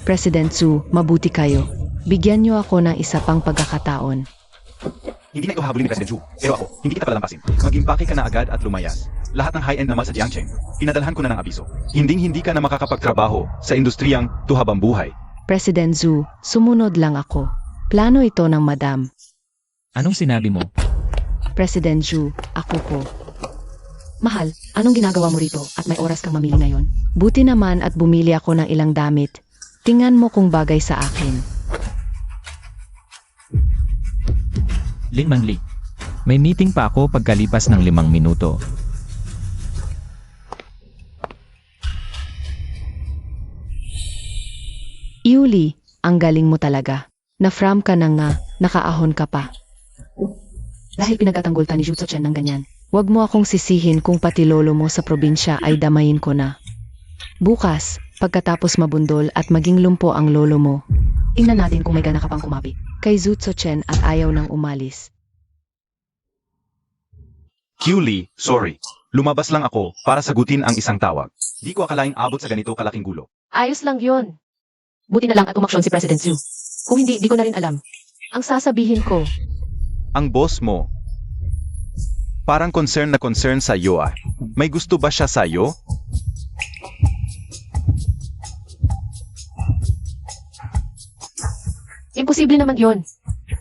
President Zhu, mabuti kayo. Bigyan niyo ako ng isa pang pagkakataon. Hindi na ito habulin ni President Zhu. Pero ako, hindi kita palalampasin. Mag-impake ka na agad at lumayas. Lahat ng high-end naman sa Jiangcheng. Pinadalhan ko na ng abiso. Hindi ka na makakapagtrabaho sa industriyang tuhabang buhay. President Zhu, sumunod lang ako. Plano ito ng madam. anong sinabi mo? President Zhu, ako po. Mahal, anong ginagawa mo rito at may oras kang mamili ngayon? Buti naman at bumili ako ng ilang damit. Tingnan mo kung bagay sa akin. Lin Manli. May meeting pa ako pagkalipas ng 5 minuto. Yuli, ang galing mo talaga. Na-from ka na nga, nakaahon ka pa. Dahil pinagtatanggol ta ni Zhu Chen ng ganyan. Huwag mo akong sisihin kung pati lolo mo sa probinsya ay damayin ko na. Bukas, pagkatapos mabundol at maging lumpo ang lolo mo, Tingnan natin kung may gana ka pang kumapit. kay Zhu Chen at ayaw nang umalis. Q Lee, sorry. Lumabas lang ako para sagutin ang isang tawag. Di ko akalaing abot sa ganito kalaking gulo. Ayos lang yon. Buti na lang at umaksyon si President Zhu. Kung hindi, di ko na rin alam. Ang sasabihin ko, Ang boss mo, parang concern na concern sa iyo ah. May gusto ba siya sa iyo? imposible naman yon.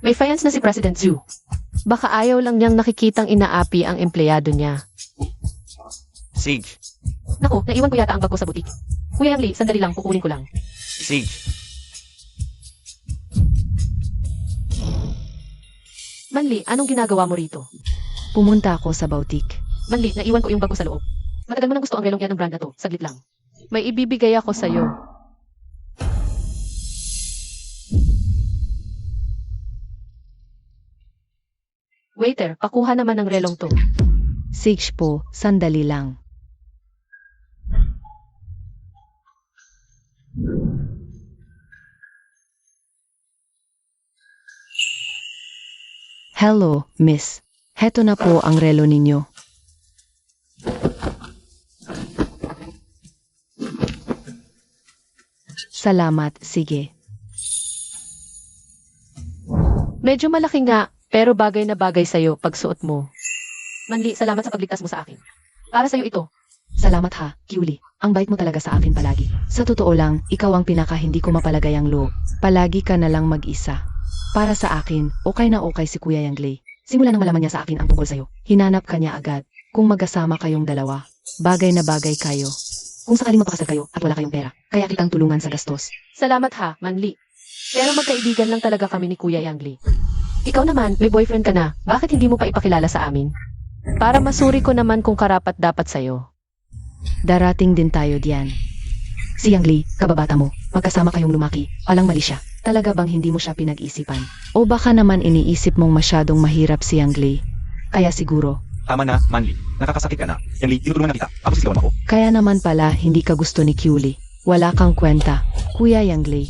May fans na si President Zhu. Baka ayaw lang niyang nakikitang inaapi ang empleyado niya. Sage. Naku, naiwan ko yata ang bag ko sa butik. Kuya Yang Li, sandali lang, kukunin ko lang. Sage. Manli, anong ginagawa mo rito? Pumunta ako sa boutique. Manli, naiwan ko yung bag ko sa loob. Matagal mo nang gusto ang relong yan ng brand na to. Saglit lang. May ibibigay ako sa'yo. Waiter, pakuha naman ng relong to. Sage po, sandali lang. Hello, miss. Heto na po ang relo ninyo. Salamat, sige. Medyo malaki nga, pero bagay na bagay sa'yo pagsuot mo. Manli, salamat sa pagligtas mo sa akin. Para sa'yo ito. Salamat ha, Yuli. Ang bait mo talaga sa akin palagi. Sa totoo lang, ikaw ang pinaka hindi ko mapalagay ang loob. Palagi ka na lang mag-isa. Para sa akin, okay na okay si Kuya Yang Lei. Simula nang malaman niya sa akin ang tungkol sa'yo, hinanap ka niya agad. Kung magkasama kayong dalawa, bagay na bagay kayo. Kung sakaling magpakasal kayo at wala kayong pera, kaya kitang tulungan sa gastos. Salamat ha, Manli. Pero magkaibigan lang talaga kami ni Kuya Yang Li. Ikaw naman, may boyfriend ka na. Bakit hindi mo pa ipakilala sa amin? Para masuri ko naman kung karapat dapat sa'yo. Darating din tayo diyan. Si Yang Li, kababata mo, magkasama kayong lumaki, walang mali siya. Talaga bang hindi mo siya pinag-isipan? O baka naman iniisip mong masyadong mahirap si Yang Li? Kaya siguro, Tama na, Manli. Nakakasakit ka na. Yang Lee, tinutulungan na kita. Ako sisigawan ako. kaya naman pala hindi ka gusto ni Kyuli. Wala kang kwenta, Kuya Yang Li.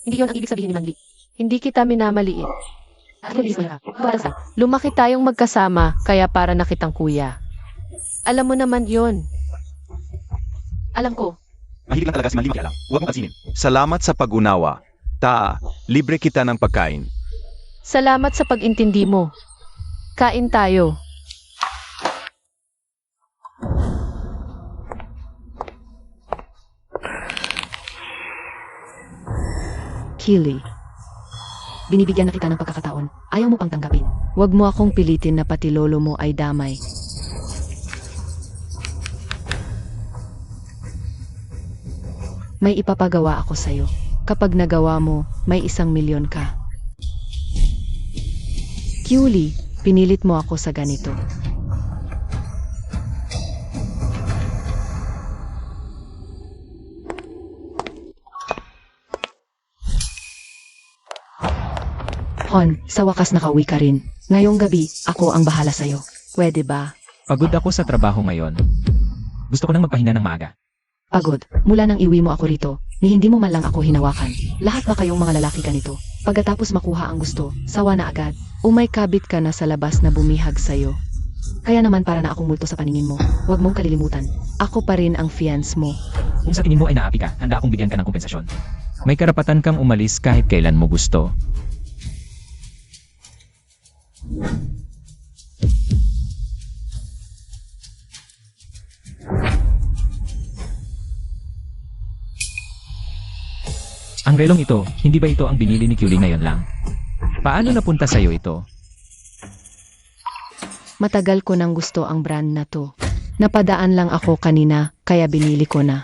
Hindi yon ang ibig sabihin ni Manli. Hindi kita minamaliit. At kundi sa lumaki tayong magkasama, kaya para na kitang kuya. Alam mo naman yon. Alam ko. Mahilig lang talaga si Manli makialam. Huwag mong pansinin. Salamat sa pag-unawa. Libre kita ng pagkain. Salamat sa pag-intindi mo. Kain tayo. Kyuli, Binibigyan na kita ng pagkakataon. Ayaw mo pang tanggapin. Huwag mo akong pilitin na pati lolo mo ay damay. May ipapagawa ako sa'yo. Kapag nagawa mo, may 1,000,000 ka. Culie, pinilit mo ako sa ganito. Hon, sa wakas nakauwi ka rin. Ngayong gabi, ako ang bahala sa'yo. Pwede ba? Pagod ako sa trabaho ngayon. Gusto ko nang magpahinga ng maaga. Pagod. Mula nang iwi mo ako rito, ni hindi mo man lang ako hinawakan. Lahat ba kayong mga lalaki ganito? Pagkatapos makuha ang gusto, sawa na agad. Umaykabit ka na sa labas na bumihag sa'yo. Kaya naman para na akong multo sa paningin mo. Huwag mong kalilimutan. Ako pa rin ang fiance mo. Kung sa tingin mo ay naapi ka, handa akong bigyan ka ng kompensasyon. May karapatan kang umalis kahit kailan mo gusto. Ang relong ito, hindi ba ito ang binili ni Culie ngayon lang? Paano napunta sa'yo ito? Matagal ko nang gusto ang brand na to. Napadaan lang ako kanina, kaya binili ko na.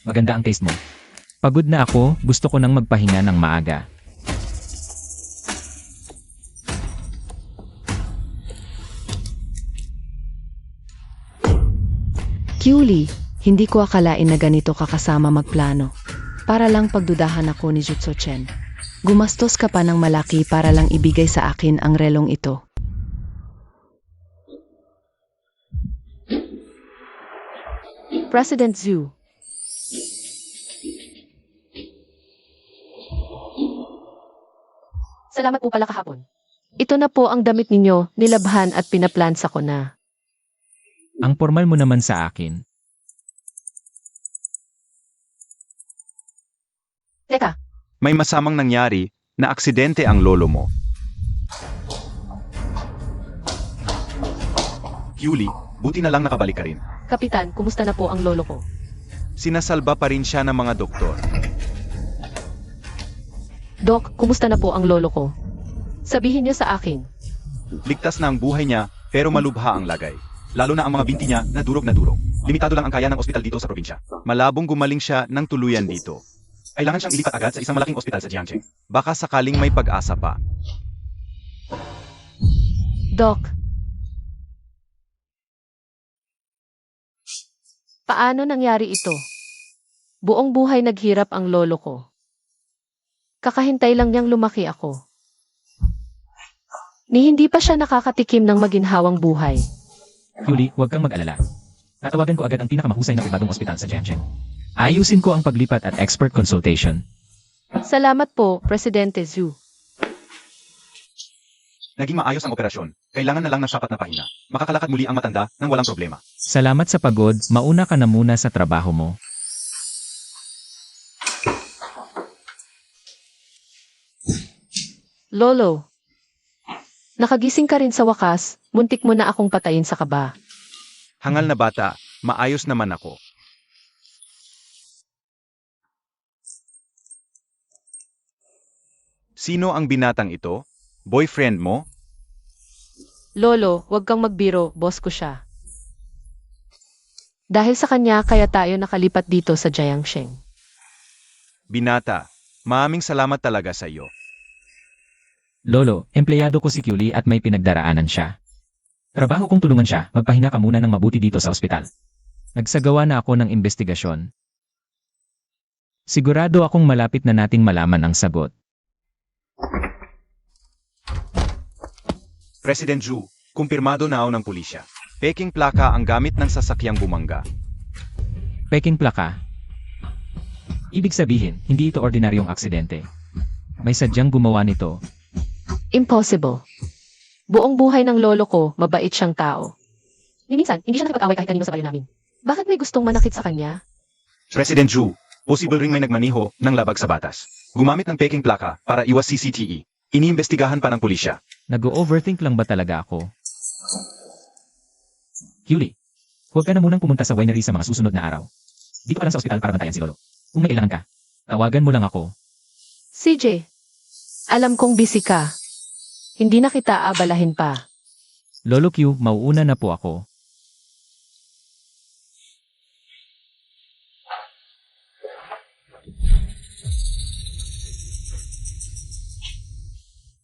Maganda ang taste mo. Pagod na ako, gusto ko nang magpahinga ng maaga. Culie, hindi ko akalain na ganito ka kasama magplano. Para lang pagdudahan ako ni Jutsu Chen. Gumastos ka pa ng malaki para lang ibigay sa akin ang relong ito. President Zhu. Salamat po pala kahapon. Ito na po ang damit ninyo, nilabhan at pinaplansa ko na. Ang formal mo naman sa akin. Teka, May masamang nangyari na aksidente ang lolo mo. Culie, buti na lang nakabalik ka rin. Kapitan, kumusta na po ang lolo ko? Sinasalba pa rin siya ng mga doktor. Doc, kumusta na po ang lolo ko? Sabihin niyo sa akin. Ligtas na ang buhay niya, pero malubha ang lagay. Lalo na ang mga binti niya na durog na durog. Limitado lang ang kaya ng ospital dito sa probinsya. Malabong gumaling siya ng tuluyan dito. Kailangan siyang ilipat agad sa isang malaking ospital sa Jiangxing. Baka sakaling may pag-asa pa. Doc. Paano nangyari ito? Buong buhay naghirap ang lolo ko. Kakahintay lang niyang lumaki ako. Ni hindi pa siya nakakatikim ng maginhawang buhay. Culie, huwag kang mag-alala. Tatawagan ko agad ang pinakamahusay na pribadong ospital sa Jiangxing. Ayusin ko ang paglipat at expert consultation. Salamat po, Presidente Zhu. Naging maayos ang operasyon. Kailangan na lang ng sapat na pahinga. Makakalakad muli ang matanda nang walang problema. Salamat sa pagod, mauna ka na muna sa trabaho mo. Lolo. Nakagising ka rin sa wakas, muntik mo na akong patayin sa kaba. Hangal na bata, maayos naman ako. Sino ang binatang ito? Boyfriend mo? Lolo, huwag kang magbiro, boss ko siya. Dahil sa kanya, kaya tayo nakalipat dito sa Jiangxing. Binata, maraming salamat talaga sa iyo. Lolo, empleyado ko si Culie at may pinagdaraanan siya. Trabaho kong tulungan siya, magpahinga ka muna ng mabuti dito sa ospital. Nagsagawa na ako ng investigasyon. Sigurado akong malapit na nating malaman ang sagot. President Zhu, kumpirmado na ng pulisya. Peking plaka ang gamit ng sasakyang bumangga. Peking plaka. Ibig sabihin, hindi ito ordinaryong aksidente. May sadyang gumawa nito. Impossible. Buong buhay ng lolo ko, mabait siyang tao. Minsan, hindi siya nakipag-away kahit kanino sa baryo namin. Bakit may gustong manakit sa kanya? President Zhu, posible ring may nagmaniho ng labag sa batas. Gumamit ng peking plaka para iwas CCTV. Iniimbestigahan pa ng pulisya. Nag-overthink lang ba talaga ako? Culie, huwag ka na munang pumunta sa winery sa mga susunod na araw. Dito ka lang sa ospital para bantayan si Lolo. Kung may kailangan ka, tawagan mo lang ako. CJ, alam kong busy ka. Hindi na kita abalahin pa. Lolo Q, mauuna na po ako.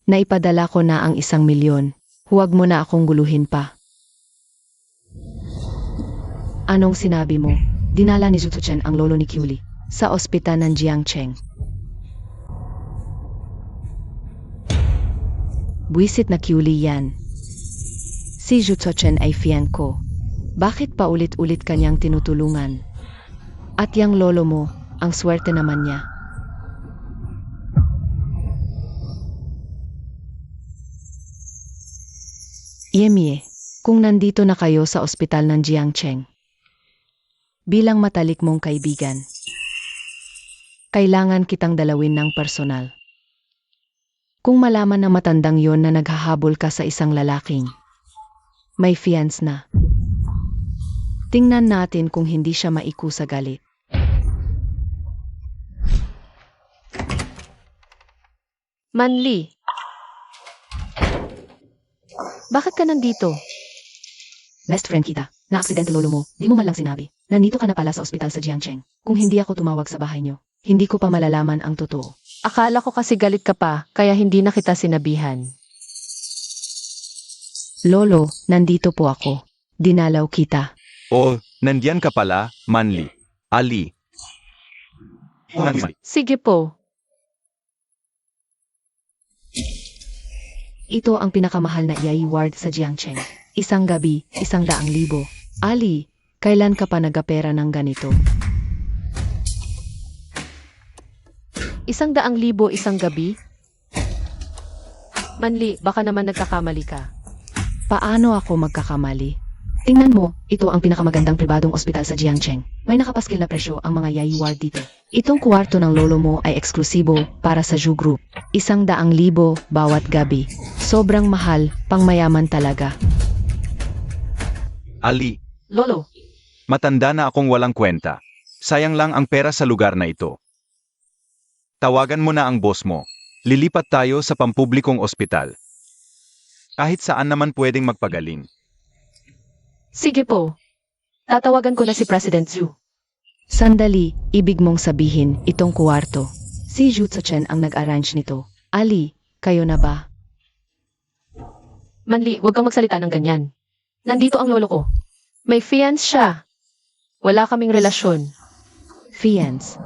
Naipadala ko na ang 1,000,000. Huwag mo na akong guluhin pa. Anong sinabi mo? Dinala ni Zutuchen ang lolo ni Kyuli sa ospital ng Jiangcheng. Buisit na Kyuli yan. Si Zutuchen ay fiyan ko. Bakit pa ulit-ulit kanyang tinutulungan? At yang lolo mo, ang swerte naman niya. Yemie, kung nandito na kayo sa ospital ng Jiangcheng, bilang matalik mong kaibigan, kailangan kitang dalawin ng personal. Kung malaman na matandang yon na naghahabol ka sa isang lalaking, may fiance na. Tingnan natin kung hindi siya maikusa galit. Manli, bakit ka nandito? Best friend kita, na-aksidente lolo mo, di mo man lang sinabi. Nandito ka na pala sa ospital sa Jiangcheng. Kung hindi ako tumawag sa bahay niyo, hindi ko pa malalaman ang totoo. Akala ko kasi galit ka pa, kaya hindi na kita sinabihan. Lolo, nandito po ako. Dinalaw kita. O, nandiyan ka pala, Manli. Ali. Sige po. Ito ang pinakamahal na i-award sa Jiangcheng. Isang gabi, 100,000. Ali, kailan ka pa nagapera ng ganito? 100,000 isang gabi? Manli, baka naman nagkakamali ka. Paano ako magkakamali? Tingnan mo, ito ang pinakamagandang pribadong ospital sa Jiangcheng. May nakapaskil na presyo ang mga i-award dito. Itong kwarto ng lolo mo ay eksklusibo para sa Zhu Group. 100,000 bawat gabi. Sobrang mahal, pangmayaman talaga. Ali, Lolo, matanda na akong walang kwenta. Sayang lang ang pera sa lugar na ito. Tawagan mo na ang boss mo. Lilipat tayo sa pampublikong ospital. Kahit saan naman pwedeng magpagaling. sige po. Tatawagan ko na si President Zhu. Sandali, ibig mong sabihin, itong kwarto. Si Zhu Zuchen ang nag-arrange nito. Ali, kayo na ba? Manli, huwag kang magsalita ng ganyan. Nandito ang lolo ko. May fiance siya. Wala kaming relasyon. Fiance.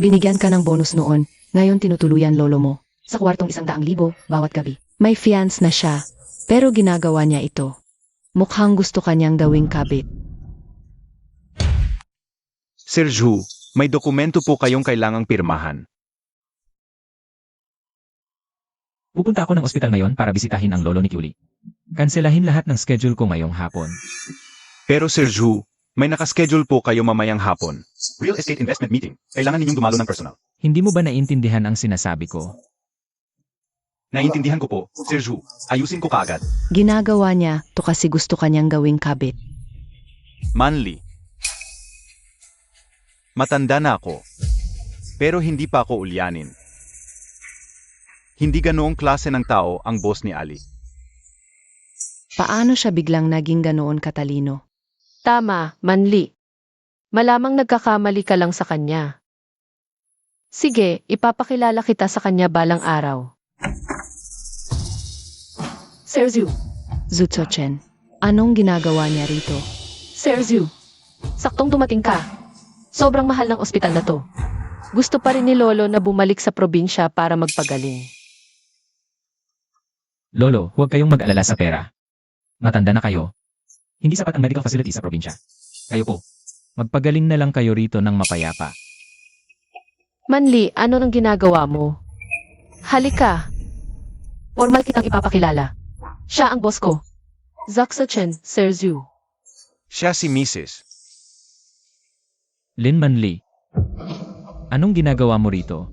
Binigyan ka ng bonus noon, ngayon tinutuluyan lolo mo. Sa kwartong 100,000 bawat gabi. May fiance na siya, pero ginagawa niya ito. Mukhang gusto kanyang gawing kabit. Sir Zhu, may dokumento po kayong kailangang pirmahan. Pupunta ako ng ospital ngayon para bisitahin ang lolo ni Kyuli. Kanselahin lahat ng schedule ko ngayong hapon. Pero Sir Zhu, may nakaschedule po kayo mamayang hapon. Real estate investment meeting. Kailangan ninyong dumalo ng personal. Hindi mo ba naiintindihan ang sinasabi ko? Naiintindihan ko po, Sir Zhu. Ayusin ko kaagad. Ginagawa niya to kasi gusto kanyang gawing kabit. Manli. Matanda na ako. Pero hindi pa ako ulyanin. Hindi ganoong klase ng tao ang boss ni Ali. Paano siya biglang naging ganoon katalino? Tama, Manli. Malamang nagkakamali ka lang sa kanya. Sige, ipapakilala kita sa kanya balang araw. Sir Zhu. Zhu Zuchen, anong ginagawa niya rito? Sir Zhu. Saktong dumating ka. Sobrang mahal ng ospital na to. Gusto pa rin ni Lolo na bumalik sa probinsya para magpagaling. Lolo, huwag kayong mag-alala sa pera. Matanda na kayo. Hindi sapat ang medical facility sa probinsya. Kayo po, magpagaling na lang kayo rito ng mapayapa. Manli, ano nang ginagawa mo? Halika. Formal kitang ipapakilala. Siya ang boss ko. Zaksa Chen, Sir Zhu. Siya si Mrs. Lin Manli, anong ginagawa mo rito?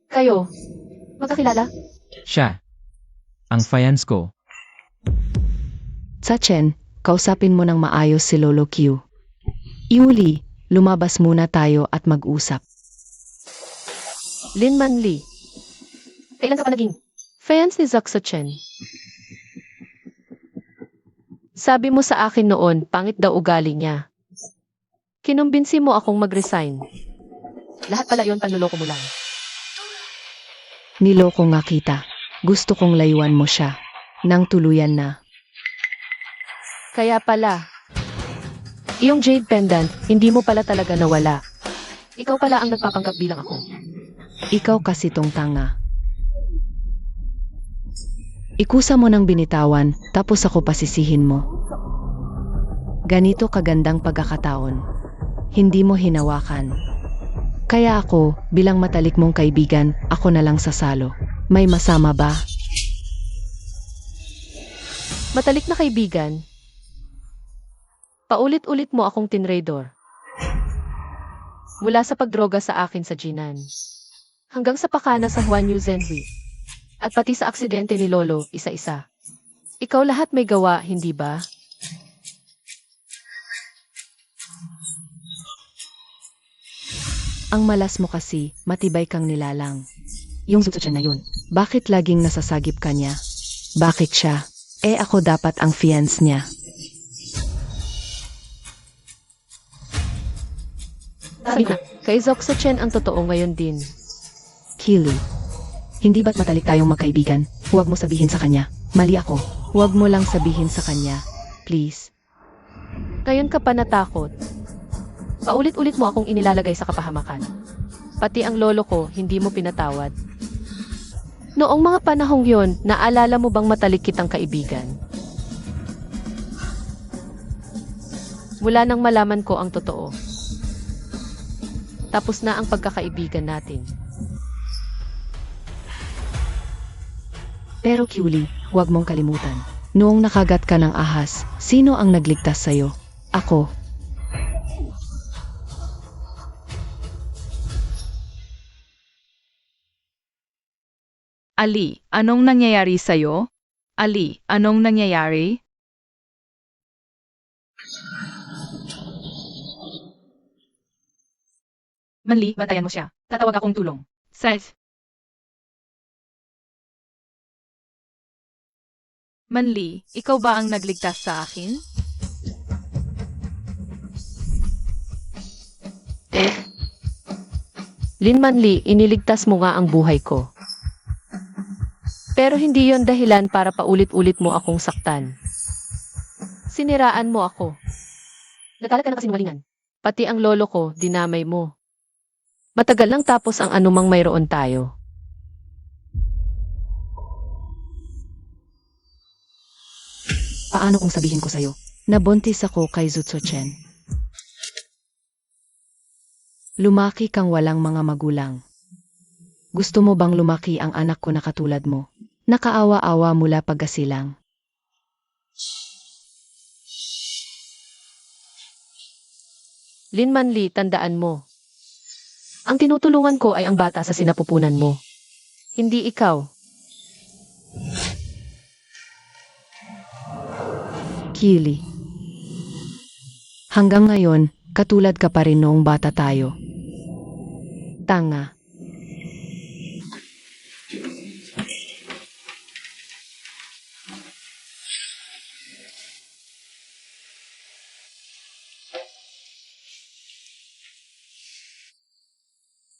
Kayo, magkakilala? Siya, ang fiance ko. Sa Chen, kausapin mo ng maayos si Lolo Q. Yuli, lumabas muna tayo at mag-usap. Lin Manli. Kailan ka pa naging fans ni Zhao Chen? Sabi mo sa akin noon, pangit daw ugali niya. Kinumbinsi mo akong mag-resign. Lahat pala yon panluloko mo lang. Niloko nga kita. Gusto kong layuan mo siya. Nang tuluyan na. Kaya pala, iyong jade pendant, hindi mo pala talaga nawala. Ikaw pala ang nagpapanggap bilang ako. Ikaw kasi tong tanga. Ikusa mo ng binitawan, tapos ako pasisihin mo. Ganito kagandang pagkakataon. Hindi mo hinawakan. Kaya ako, bilang matalik mong kaibigan, ako na lang sasalo. May masama ba? Matalik na kaibigan. Paulit-ulit mo akong tinraidor. Mula sa pagdroga sa akin sa Jinan, hanggang sa pakana sa Huan Yu Zhenhui, at pati sa aksidente ni Lolo, isa-isa. Ikaw lahat may gawa, hindi ba? Ang malas mo kasi, matibay kang nilalang. Yung Zhao na yun, bakit laging nasasagip ka niya? Bakit siya? Ako dapat ang fiance niya. Sabi na, kay Zhao Chen ang totoo ngayon din. Kili, hindi ba't matalik tayong magkaibigan? Huwag mo sabihin sa kanya, mali ako. Huwag mo lang sabihin sa kanya, please. Ngayon ka pa natakot. Paulit-ulit mo akong inilalagay sa kapahamakan. Pati ang lolo ko, hindi mo pinatawad. Noong mga panahong yon, naalala mo bang matalik kitang kaibigan? Mula nang malaman ko ang totoo. Tapos na ang pagkakaibigan natin. Pero Kili, huwag mong kalimutan. Noong nakagat ka ng ahas, sino ang nagligtas sa'yo? Ako. Ali, anong nangyayari sa'yo? Ali, anong nangyayari? Manli, bantayan mo siya. Tatawag akong tulong. Seth. Manli, ikaw ba ang nagligtas sa akin? Lin Manli, iniligtas mo nga ang buhay ko. Pero hindi yon dahilan para paulit-ulit mo akong saktan. Siniraan mo ako. Nagalat ka ng kasinungalingan. Pati ang lolo ko, dinamay mo. Matagal lang tapos ang anumang mayroon tayo. Paano kung sabihin ko sa'yo? Nabuntis ako kay Zhao Chen. Lumaki kang walang mga magulang. Gusto mo bang lumaki ang anak ko na katulad mo? Nakaawa-awa mula pagkasilang. Lin Manli, tandaan mo. Ang tinutulungan ko ay ang bata sa sinapupunan mo. Hindi ikaw. Kili. Hanggang ngayon, katulad ka pa rin noong bata tayo. Tanga.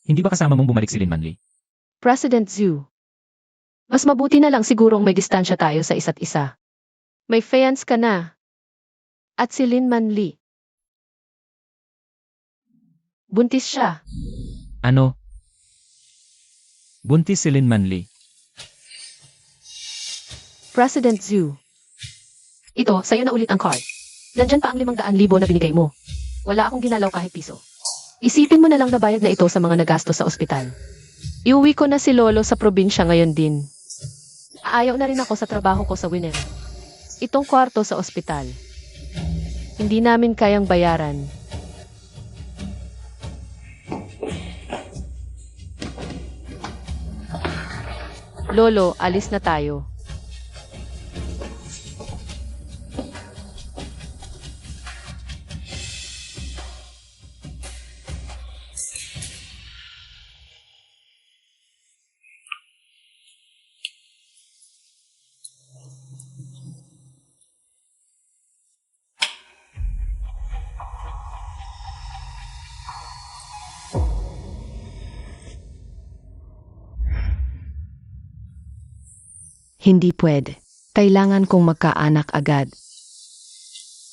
Hindi ba kasama mong bumalik si Lin Manli? President Zhu. Mas mabuti na lang sigurong may distansya tayo sa isa't isa. May fiance ka na. At si Lin Manli. Buntis siya. Ano? Buntis si Lin Manli. President Zhu. Ito, sa'yo na ulit ang card. Nandyan pa ang 500,000 na binigay mo. Wala akong ginalaw kahit piso. Isipin mo na lang na bayad na ito sa mga nagastos sa ospital. Iuwi ko na si Lolo sa probinsya ngayon din. Ayaw na rin ako sa trabaho ko sa Winen. Itong kwarto sa ospital. Hindi namin kayang bayaran. Lolo, alis na tayo. Hindi pwede. Kailangan kong magkaanak agad.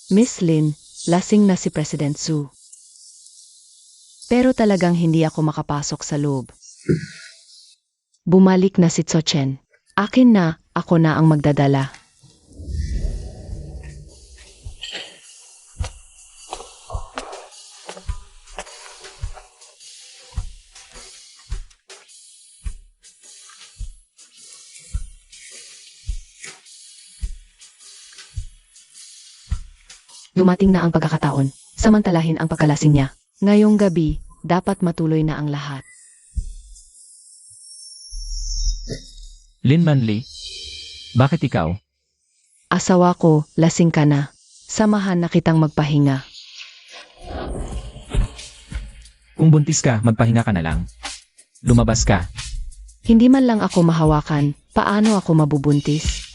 Miss Lin, lasing na si President Su. Pero talagang hindi ako makapasok sa loob. Bumalik na si Tso-chen. Akin na, ako na ang magdadala. Dumating na ang pagkakataon. Samantalahin ang pagkalasing niya. Ngayong gabi, dapat matuloy na ang lahat. Lin Manli, bakit ikaw? Asawa ko, lasing ka na. Samahan na kitang magpahinga. Kung buntis ka, magpahinga ka na lang. Lumabas ka. Hindi man lang ako mahawakan, paano ako mabubuntis?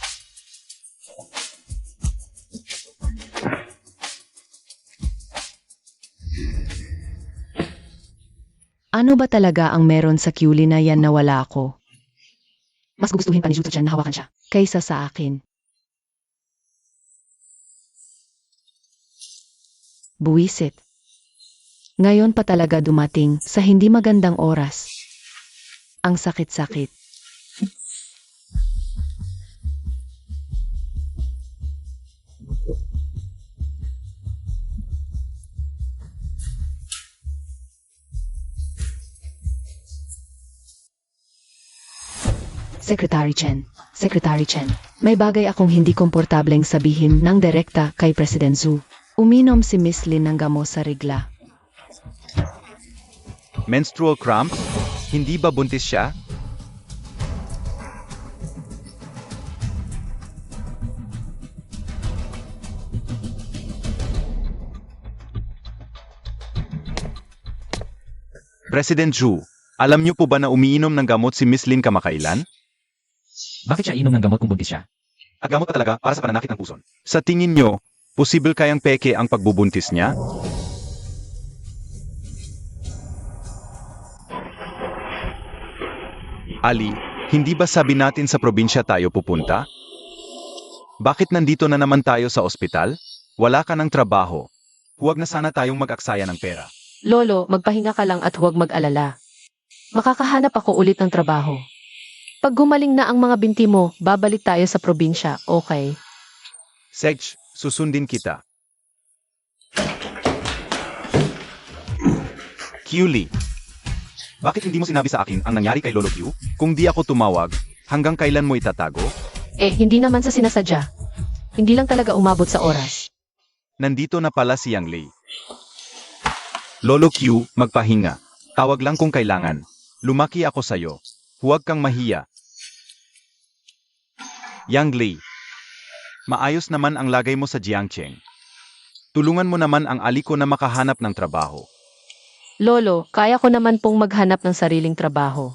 Ano ba talaga ang meron sa Kyuli na yan na wala ako, Mas gugustuhin pa ni Zhu Tso-chen na hawakan siya. kaysa sa akin? Buwisit. Ngayon pa talaga dumating sa hindi magandang oras. Ang sakit-sakit. Secretary Chen, May bagay akong hindi komportableng sabihin ng direkta kay President Zhu. Uminom si Miss Lin ng gamot sa regla. Menstrual cramps? Hindi ba buntis siya? President Zhu, alam niyo po ba na umiinom ng gamot si Miss Lin kamakailan? Bakit siya inom ng gamot kung buntis siya? At gamot pa talaga para sa pananakit ng puson. Sa tingin niyo, posible kayang peke ang pagbubuntis niya? Ali, hindi ba sabi natin sa probinsya tayo pupunta? Bakit nandito na naman tayo sa ospital? Wala ka ng trabaho. Huwag na sana tayong mag-aksaya ng pera. Lolo, magpahinga ka lang at huwag mag-alala. Makakahanap ako ulit ng trabaho. Pag gumaling na ang mga binti mo, babalik tayo sa probinsya, okay? Sej, susundin kita. Kyuli, bakit hindi mo sinabi sa akin ang nangyari kay Lolo Q? Kung di ako tumawag, hanggang kailan mo itatago? Hindi naman sa sinasadya. Hindi lang talaga umabot sa oras. Nandito na pala si Yang Lei. Lolo Q, magpahinga. Tawag lang kung kailangan. Lumaki ako sa'yo. Huwag kang mahiya. Yang Lei, maayos naman ang lagay mo sa Jiangcheng. Tulungan mo naman ang ali ko na makahanap ng trabaho. Lolo, kaya ko naman pong maghanap ng sariling trabaho.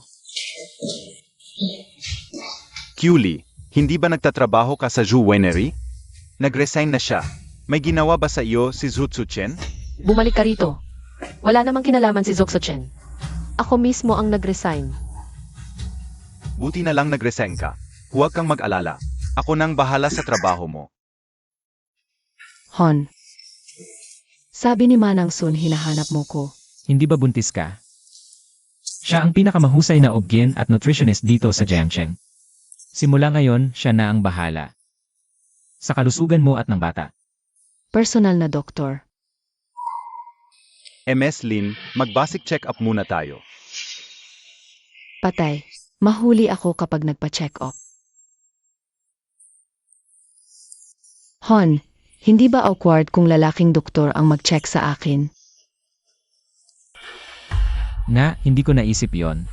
Kyuli, hindi ba nagtatrabaho ka sa Zhu Winery? Nag-resign na siya. May ginawa ba sa iyo si Zhu Tzu-chen? Bumalik ka rito. Wala namang kinalaman si Zhou Tso-chen. Ako mismo ang nag-resign. Buti na lang nag-resign ka. Huwag kang mag-alala. Ako nang bahala sa trabaho mo. Hon. Sabi ni Manang Sun hinahanap mo ko. Hindi ba buntis ka? Siya ang pinakamahusay na obgyn at nutritionist dito sa Jiangcheng. Simula ngayon, siya na ang bahala. Sa kalusugan mo at ng bata. Personal na doktor. MS Lin, mag-basic check-up muna tayo. Patay. Mahuli ako kapag nagpa-check up. Hon, hindi ba awkward kung lalaking doktor ang mag-check sa akin? Nga, hindi ko naisip yon.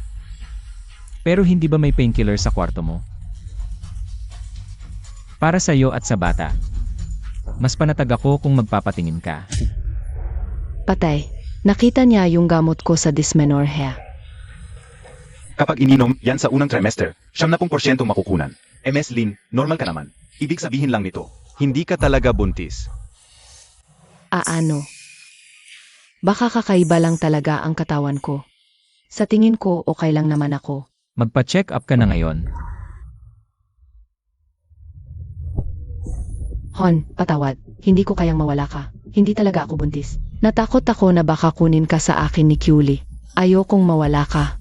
Pero hindi ba may painkiller sa kwarto mo? Para sa iyo at sa bata. Mas panatag ako kung magpapatingin ka. Patay. Nakita niya yung gamot ko sa dysmenorrhea. Kapag ininom, yan sa unang trimester, 70% makukunan. MS Lin, normal ka naman. Ibig sabihin lang nito, hindi ka talaga buntis. Ano? Baka kakaiba lang talaga ang katawan ko. Sa tingin ko, okay lang naman ako. Magpa-check up ka na ngayon. Hon, patawad. Hindi ko kayang mawala ka. Hindi talaga ako buntis. Natakot ako na baka kunin ka sa akin ni Kyuli. Ayokong mawala ka.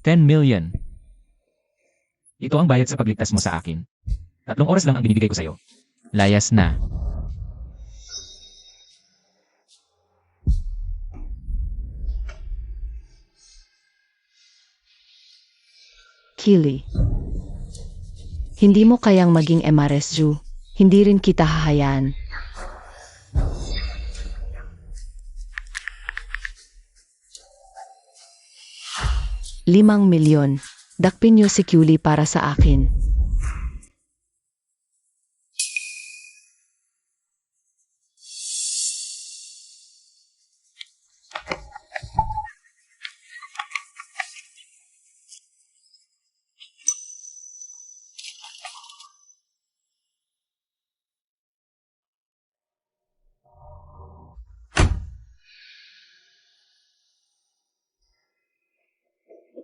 $10 million. Ito ang bayad sa pagligtas mo sa akin. 3 oras lang ang binibigay ko sa'yo. Layas na. Kyuli. Hindi mo kayang maging MRSU. Hindi rin kita hahayaan. ₱5 milyon. Dakpin niyo si Kyuli para sa akin.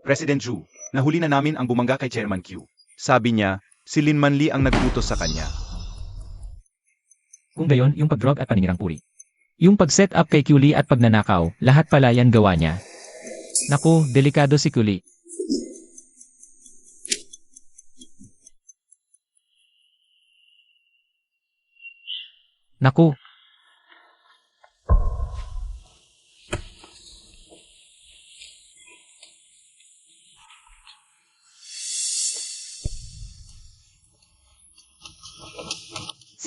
President Zhu, nahuli na namin ang bumangga kay Chairman Q. Sabi niya, si Lin Manli ang nag-utos sa kanya. Kung gayon, yung pag-drug at paninirang puri. Yung pag-set up kay Kyuli at pagnanakaw, lahat pala yan gawa niya. Naku, delikado si Kyuli. Naku,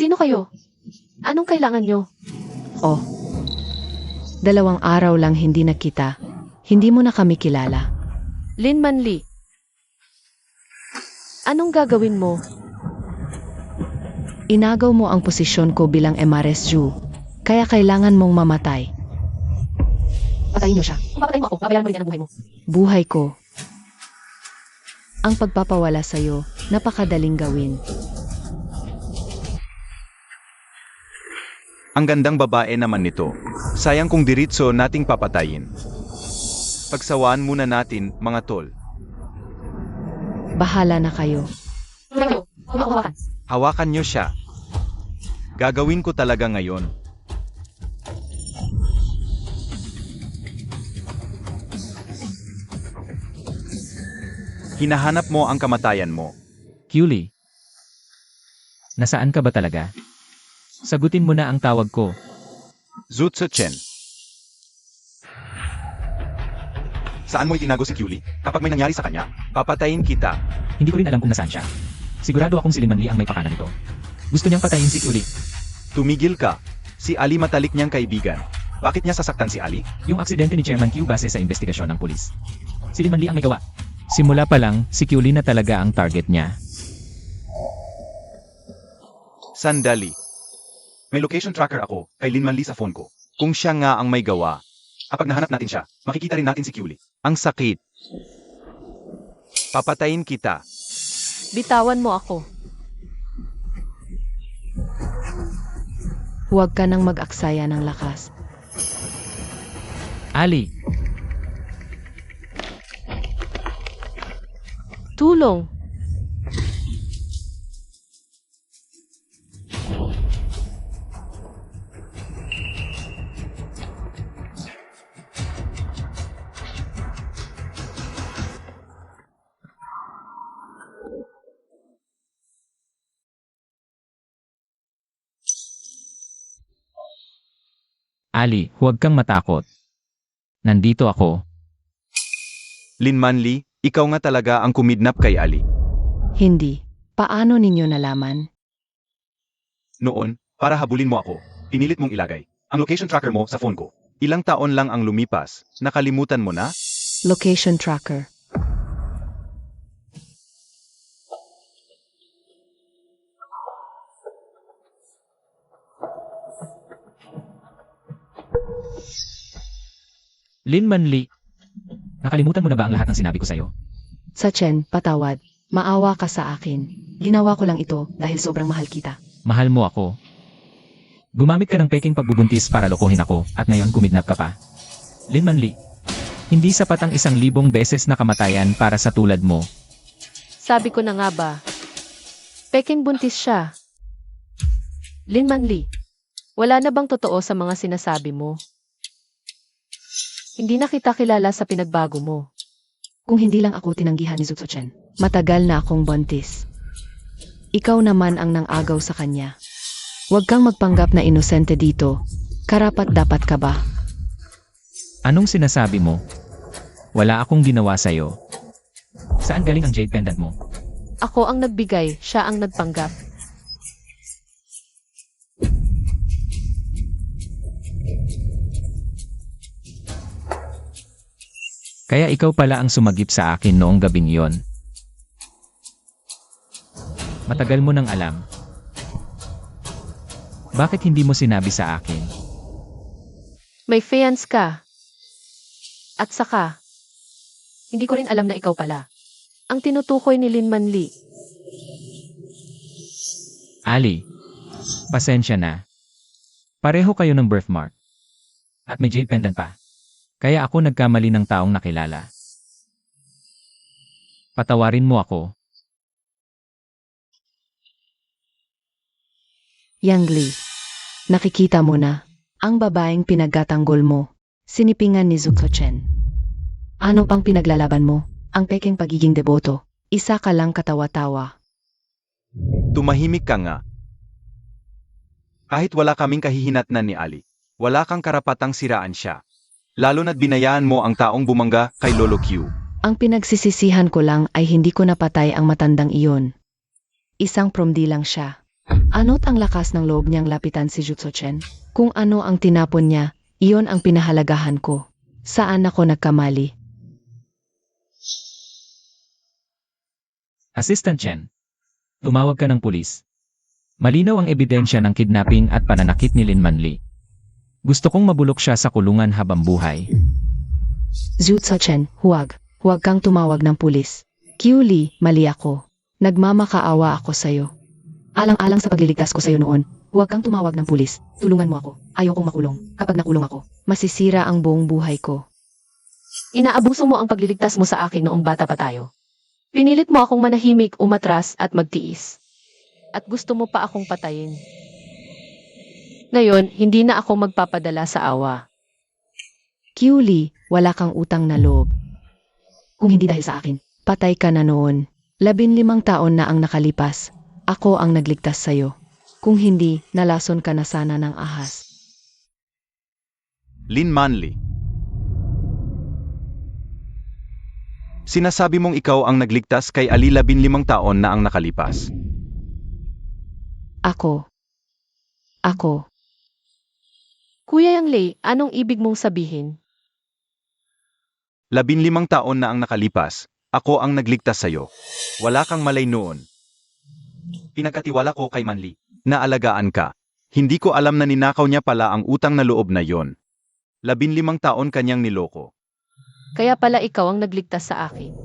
Sino kayo? Anong kailangan nyo? Oh. 2 araw lang hindi nakita. Hindi mo na kami kilala. Lin Manli. Anong gagawin mo? Inagaw mo ang posisyon ko bilang MRSU. Kaya kailangan mong mamatay. Patayin nyo siya. Kung papatayin mo ako, babayaran mo rin yan ang buhay mo. Buhay ko. Ang pagpapawala sa'yo, napakadaling gawin. Ang gandang babae naman nito. Sayang kung diritso nating papatayin. Pagsawaan muna natin, mga tol. Bahala na kayo. Kayo, huwag ako hawakan. Hawakan niyo siya. Gagawin ko talaga ngayon. Hinahanap mo ang kamatayan mo. Kyuli. Nasaan ka ba talaga? Sagutin mo na ang tawag ko. Zutsu Chen. Saan mo itinago si Kyuli? Kapag may nangyari sa kanya, papatayin kita. Hindi ko rin alam kung nasaan siya. Sigurado akong si Lin Manli ang may pakana nito. Gusto niyang patayin si Kyuli. Tumigil ka. Si Ali matalik niyang kaibigan. Bakit niya sasaktan si Ali? Yung aksidente ni Chairman Q base sa investigasyon ng pulis. Si Lin Manli ang may gawa. Simula pa lang, si Kyuli na talaga ang target niya. Sandali. May location tracker ako kay Lin Manli sa phone ko. Kung siya nga ang may gawa, kapag nahanap natin siya, makikita rin natin si Kyuli. Ang sakit. Papatayin kita. Bitawan mo ako. Huwag ka nang mag-aksaya ng lakas. Ali, Tulong. Ali, huwag kang matakot. Nandito ako. Lin Manli, ikaw nga talaga ang kumidnap kay Ali. Hindi. Paano ninyo nalaman? Noon, para habulin mo ako, pinilit mong ilagay ang location tracker mo sa phone ko. Ilang taon lang ang lumipas, nakalimutan mo na? Location tracker. Lin Manli, nakalimutan mo na ba ang lahat ng sinabi ko sa'yo? Sa Chen, patawad. Maawa ka sa akin. Ginawa ko lang ito dahil sobrang mahal kita. Mahal mo ako. Gumamit ka ng peking pagbubuntis para lokohin ako at ngayon kumidnap ka pa. Lin Manli, hindi sapat ang 1,000 beses na kamatayan para sa tulad mo. Sabi ko na nga ba, peking buntis siya. Lin Manli, wala na bang totoo sa mga sinasabi mo? Hindi na kita kilala sa pinagbago mo. Kung hindi lang ako tinanggihan ni Zutso-chen, matagal na akong buntis. Ikaw naman ang nang-agaw sa kanya. Huwag kang magpanggap na inosente dito. Karapat-dapat ka ba? Anong sinasabi mo? Wala akong ginawa sa'yo. Saan galing ang jade pendant mo? Ako ang nagbigay, siya ang nagpanggap. Kaya ikaw pala ang sumagip sa akin noong gabing iyon. Matagal mo nang alam. Bakit hindi mo sinabi sa akin? May fiance ka. At saka, hindi ko rin alam na ikaw pala. Ang tinutukoy ni Lin Manli. Ali, pasensya na. Pareho kayo ng birthmark. At may jade pendant pa. Kaya ako nagkamali ng taong nakilala. Patawarin mo ako. Yang Li, nakikita mo na, ang babaeng pinagkatanggol mo, sinipingan ni Zutso-chen. Ano pang pinaglalaban mo? Ang peking pagiging deboto, isa ka lang katawa-tawa. Tumahimik ka nga. Kahit wala kaming kahihinatnan ni Ali, wala kang karapatang siraan siya. Lalo na't binayaan mo ang taong bumangga kay Lolo Q. Ang pinagsisisihan ko lang ay hindi ko napatay ang matandang iyon. Isang promdi lang siya. Ano't ang lakas ng loob niyang lapitan si Zutso-chen? Kung ano ang tinapon niya, iyon ang pinahalagahan ko. Saan ako nagkamali? Assistant Chen, tumawag ka ng pulis. Malinaw ang ebidensya ng kidnapping at pananakit ni Lin Manli. Gusto kong mabulok siya sa kulungan habang buhay. Zutso-chen, huwag. Huwag kang tumawag ng pulis. Q Li, mali ako. Nagmamakaawa ako sa'yo. Alang-alang sa pagliligtas ko sa'yo noon, huwag kang tumawag ng pulis. Tulungan mo ako. Ayokong makulong. Kapag nakulong ako, masisira ang buong buhay ko. Inaabuso mo ang pagliligtas mo sa akin noong bata pa tayo. Pinilit mo akong manahimik, umatras at magtiis. At gusto mo pa akong patayin. Ngayon, hindi na ako magpapadala sa awa. Q Li, wala kang utang na loob. Kung hindi dahil sa akin, patay ka na noon. 15 taon na ang nakalipas. Ako ang nagligtas sa'yo. Kung hindi, nalason ka na sana ng ahas. Lin Manli. Sinasabi mong ikaw ang nagligtas kay Ali 15 taon na ang nakalipas. Ako. Kuya Yang Lei, anong ibig mong sabihin? 15 taon na ang nakalipas, ako ang nagligtas sa'yo. Wala kang malay noon. Pinagkatiwala ko kay Manli, na alagaan ka. Hindi ko alam na ninakaw niya pala ang utang na loob na yon. 15 taon kanyang niloko. Kaya pala ikaw ang nagligtas sa akin.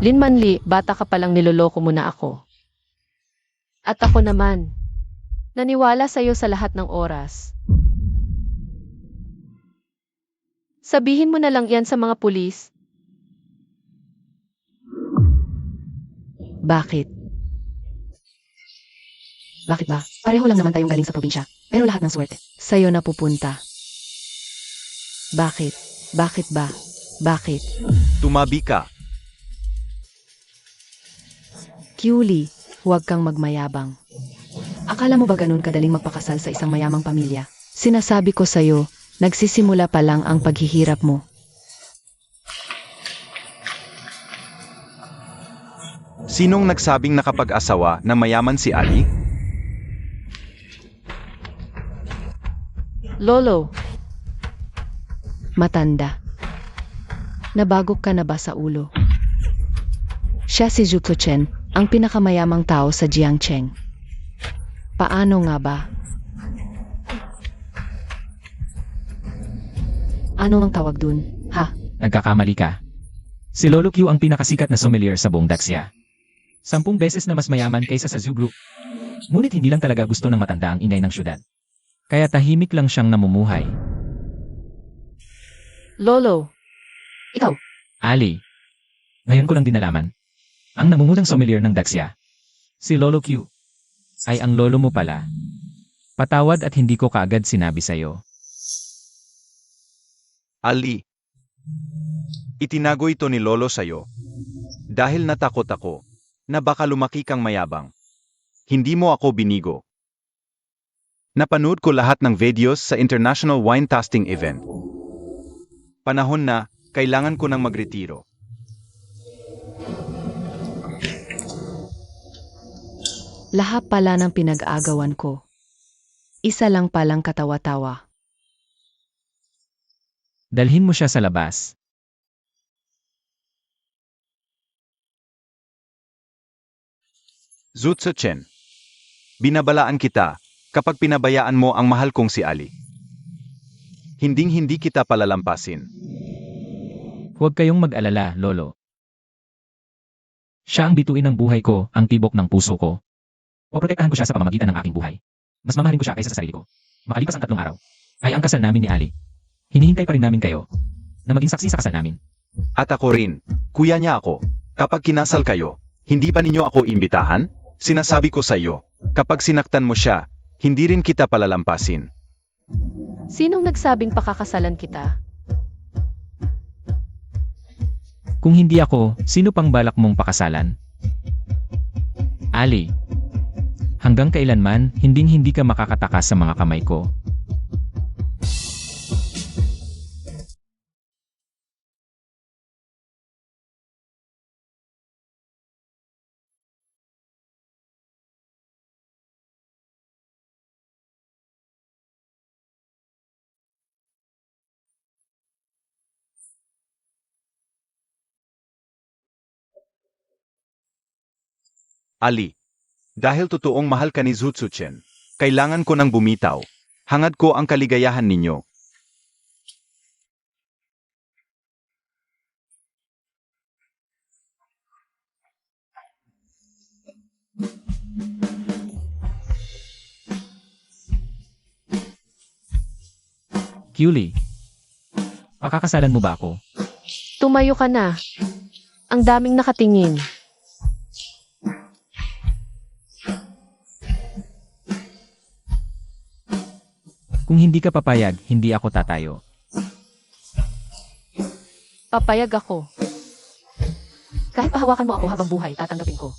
Lin Manli, bata ka palang niloloko mo na ako. At ako naman, naniwala sa'yo sa lahat ng oras. Sabihin mo na lang yan sa mga pulis. Bakit? Bakit ba? Pareho lang naman tayong galing sa probinsya, pero lahat ng swerte sa'yo na pupunta. Bakit? Bakit ba? Bakit? Tumabi ka. Q Li, huwag kang magmayabang. Akala mo ba ganun kadaling magpakasal sa isang mayamang pamilya? Sinasabi ko sa'yo, nagsisimula pa lang ang paghihirap mo. Sinong nagsabing nakapag-asawa na mayaman si Ali? Lolo, Matanda. Nabagok ka na ba sa ulo? Siya si Zutso-chen, ang pinakamayamang tao sa Jiangcheng. Paano nga ba? Ano ang tawag dun, ha? Nagkakamali ka. Si Lolo Q ang pinakasikat na sommelier sa buong Daxia. 10 beses na mas mayaman kaysa sa Zhu Group. Ngunit hindi lang talaga gusto ng matanda ang inay ng syudad. Kaya tahimik lang siyang namumuhay. Lolo, Ikaw, Ali, ngayon ko lang din nalaman. Ang namumutang sommelier ng Daxia, si Lolo Q, ay ang lolo mo pala. Patawad at hindi ko kaagad sinabi sa'yo. Ali, itinago ito ni Lolo sa'yo. Dahil natakot ako, na baka lumaki kang mayabang. Hindi mo ako binigo. Napanood ko lahat ng videos sa International Wine Tasting Event. Panahon na, kailangan ko nang magretiro. Lahat pala ng pinag-agawan ko. Isa lang palang katawa-tawa. Dalhin mo siya sa labas. Zutsu Chen, binabalaan kita kapag pinabayaan mo ang mahal kong si Ali. Hinding-hindi kita palalampasin. Huwag kayong mag-alala, Lolo. Siya ang bituin ng buhay ko, ang tibok ng puso ko. Poprotektahan ko siya sa pamamagitan ng aking buhay. Mas mamahalin ko siya kaysa sa sarili ko. Makalipas ang 3 araw, ay ang kasal namin ni Ali. Hinihintay pa rin namin kayo na maging saksi sa kasal namin. At ako rin, kuya niya ako. Kapag kinasal kayo, hindi ba ninyo ako imbitahan? Sinasabi ko sa iyo, kapag sinaktan mo siya, hindi rin kita palalampasin. sinong nagsabing pakakasalan kita? Kung hindi ako, sino pang balak mong pakasalan? Ali, hanggang kailanman, hinding-hindi ka makakatakas sa mga kamay ko. Ali, dahil totoong mahal ka ni Zutsu Chen, kailangan ko nang bumitaw. Hangad ko ang kaligayahan ninyo. Kyuli, pakakasalan mo ba ako? Tumayo ka na. Ang daming nakatingin. Kung hindi ka papayag, hindi ako tatayo. Papayag ako. Kahit pahawakan mo ako habang buhay, tatanggapin ko.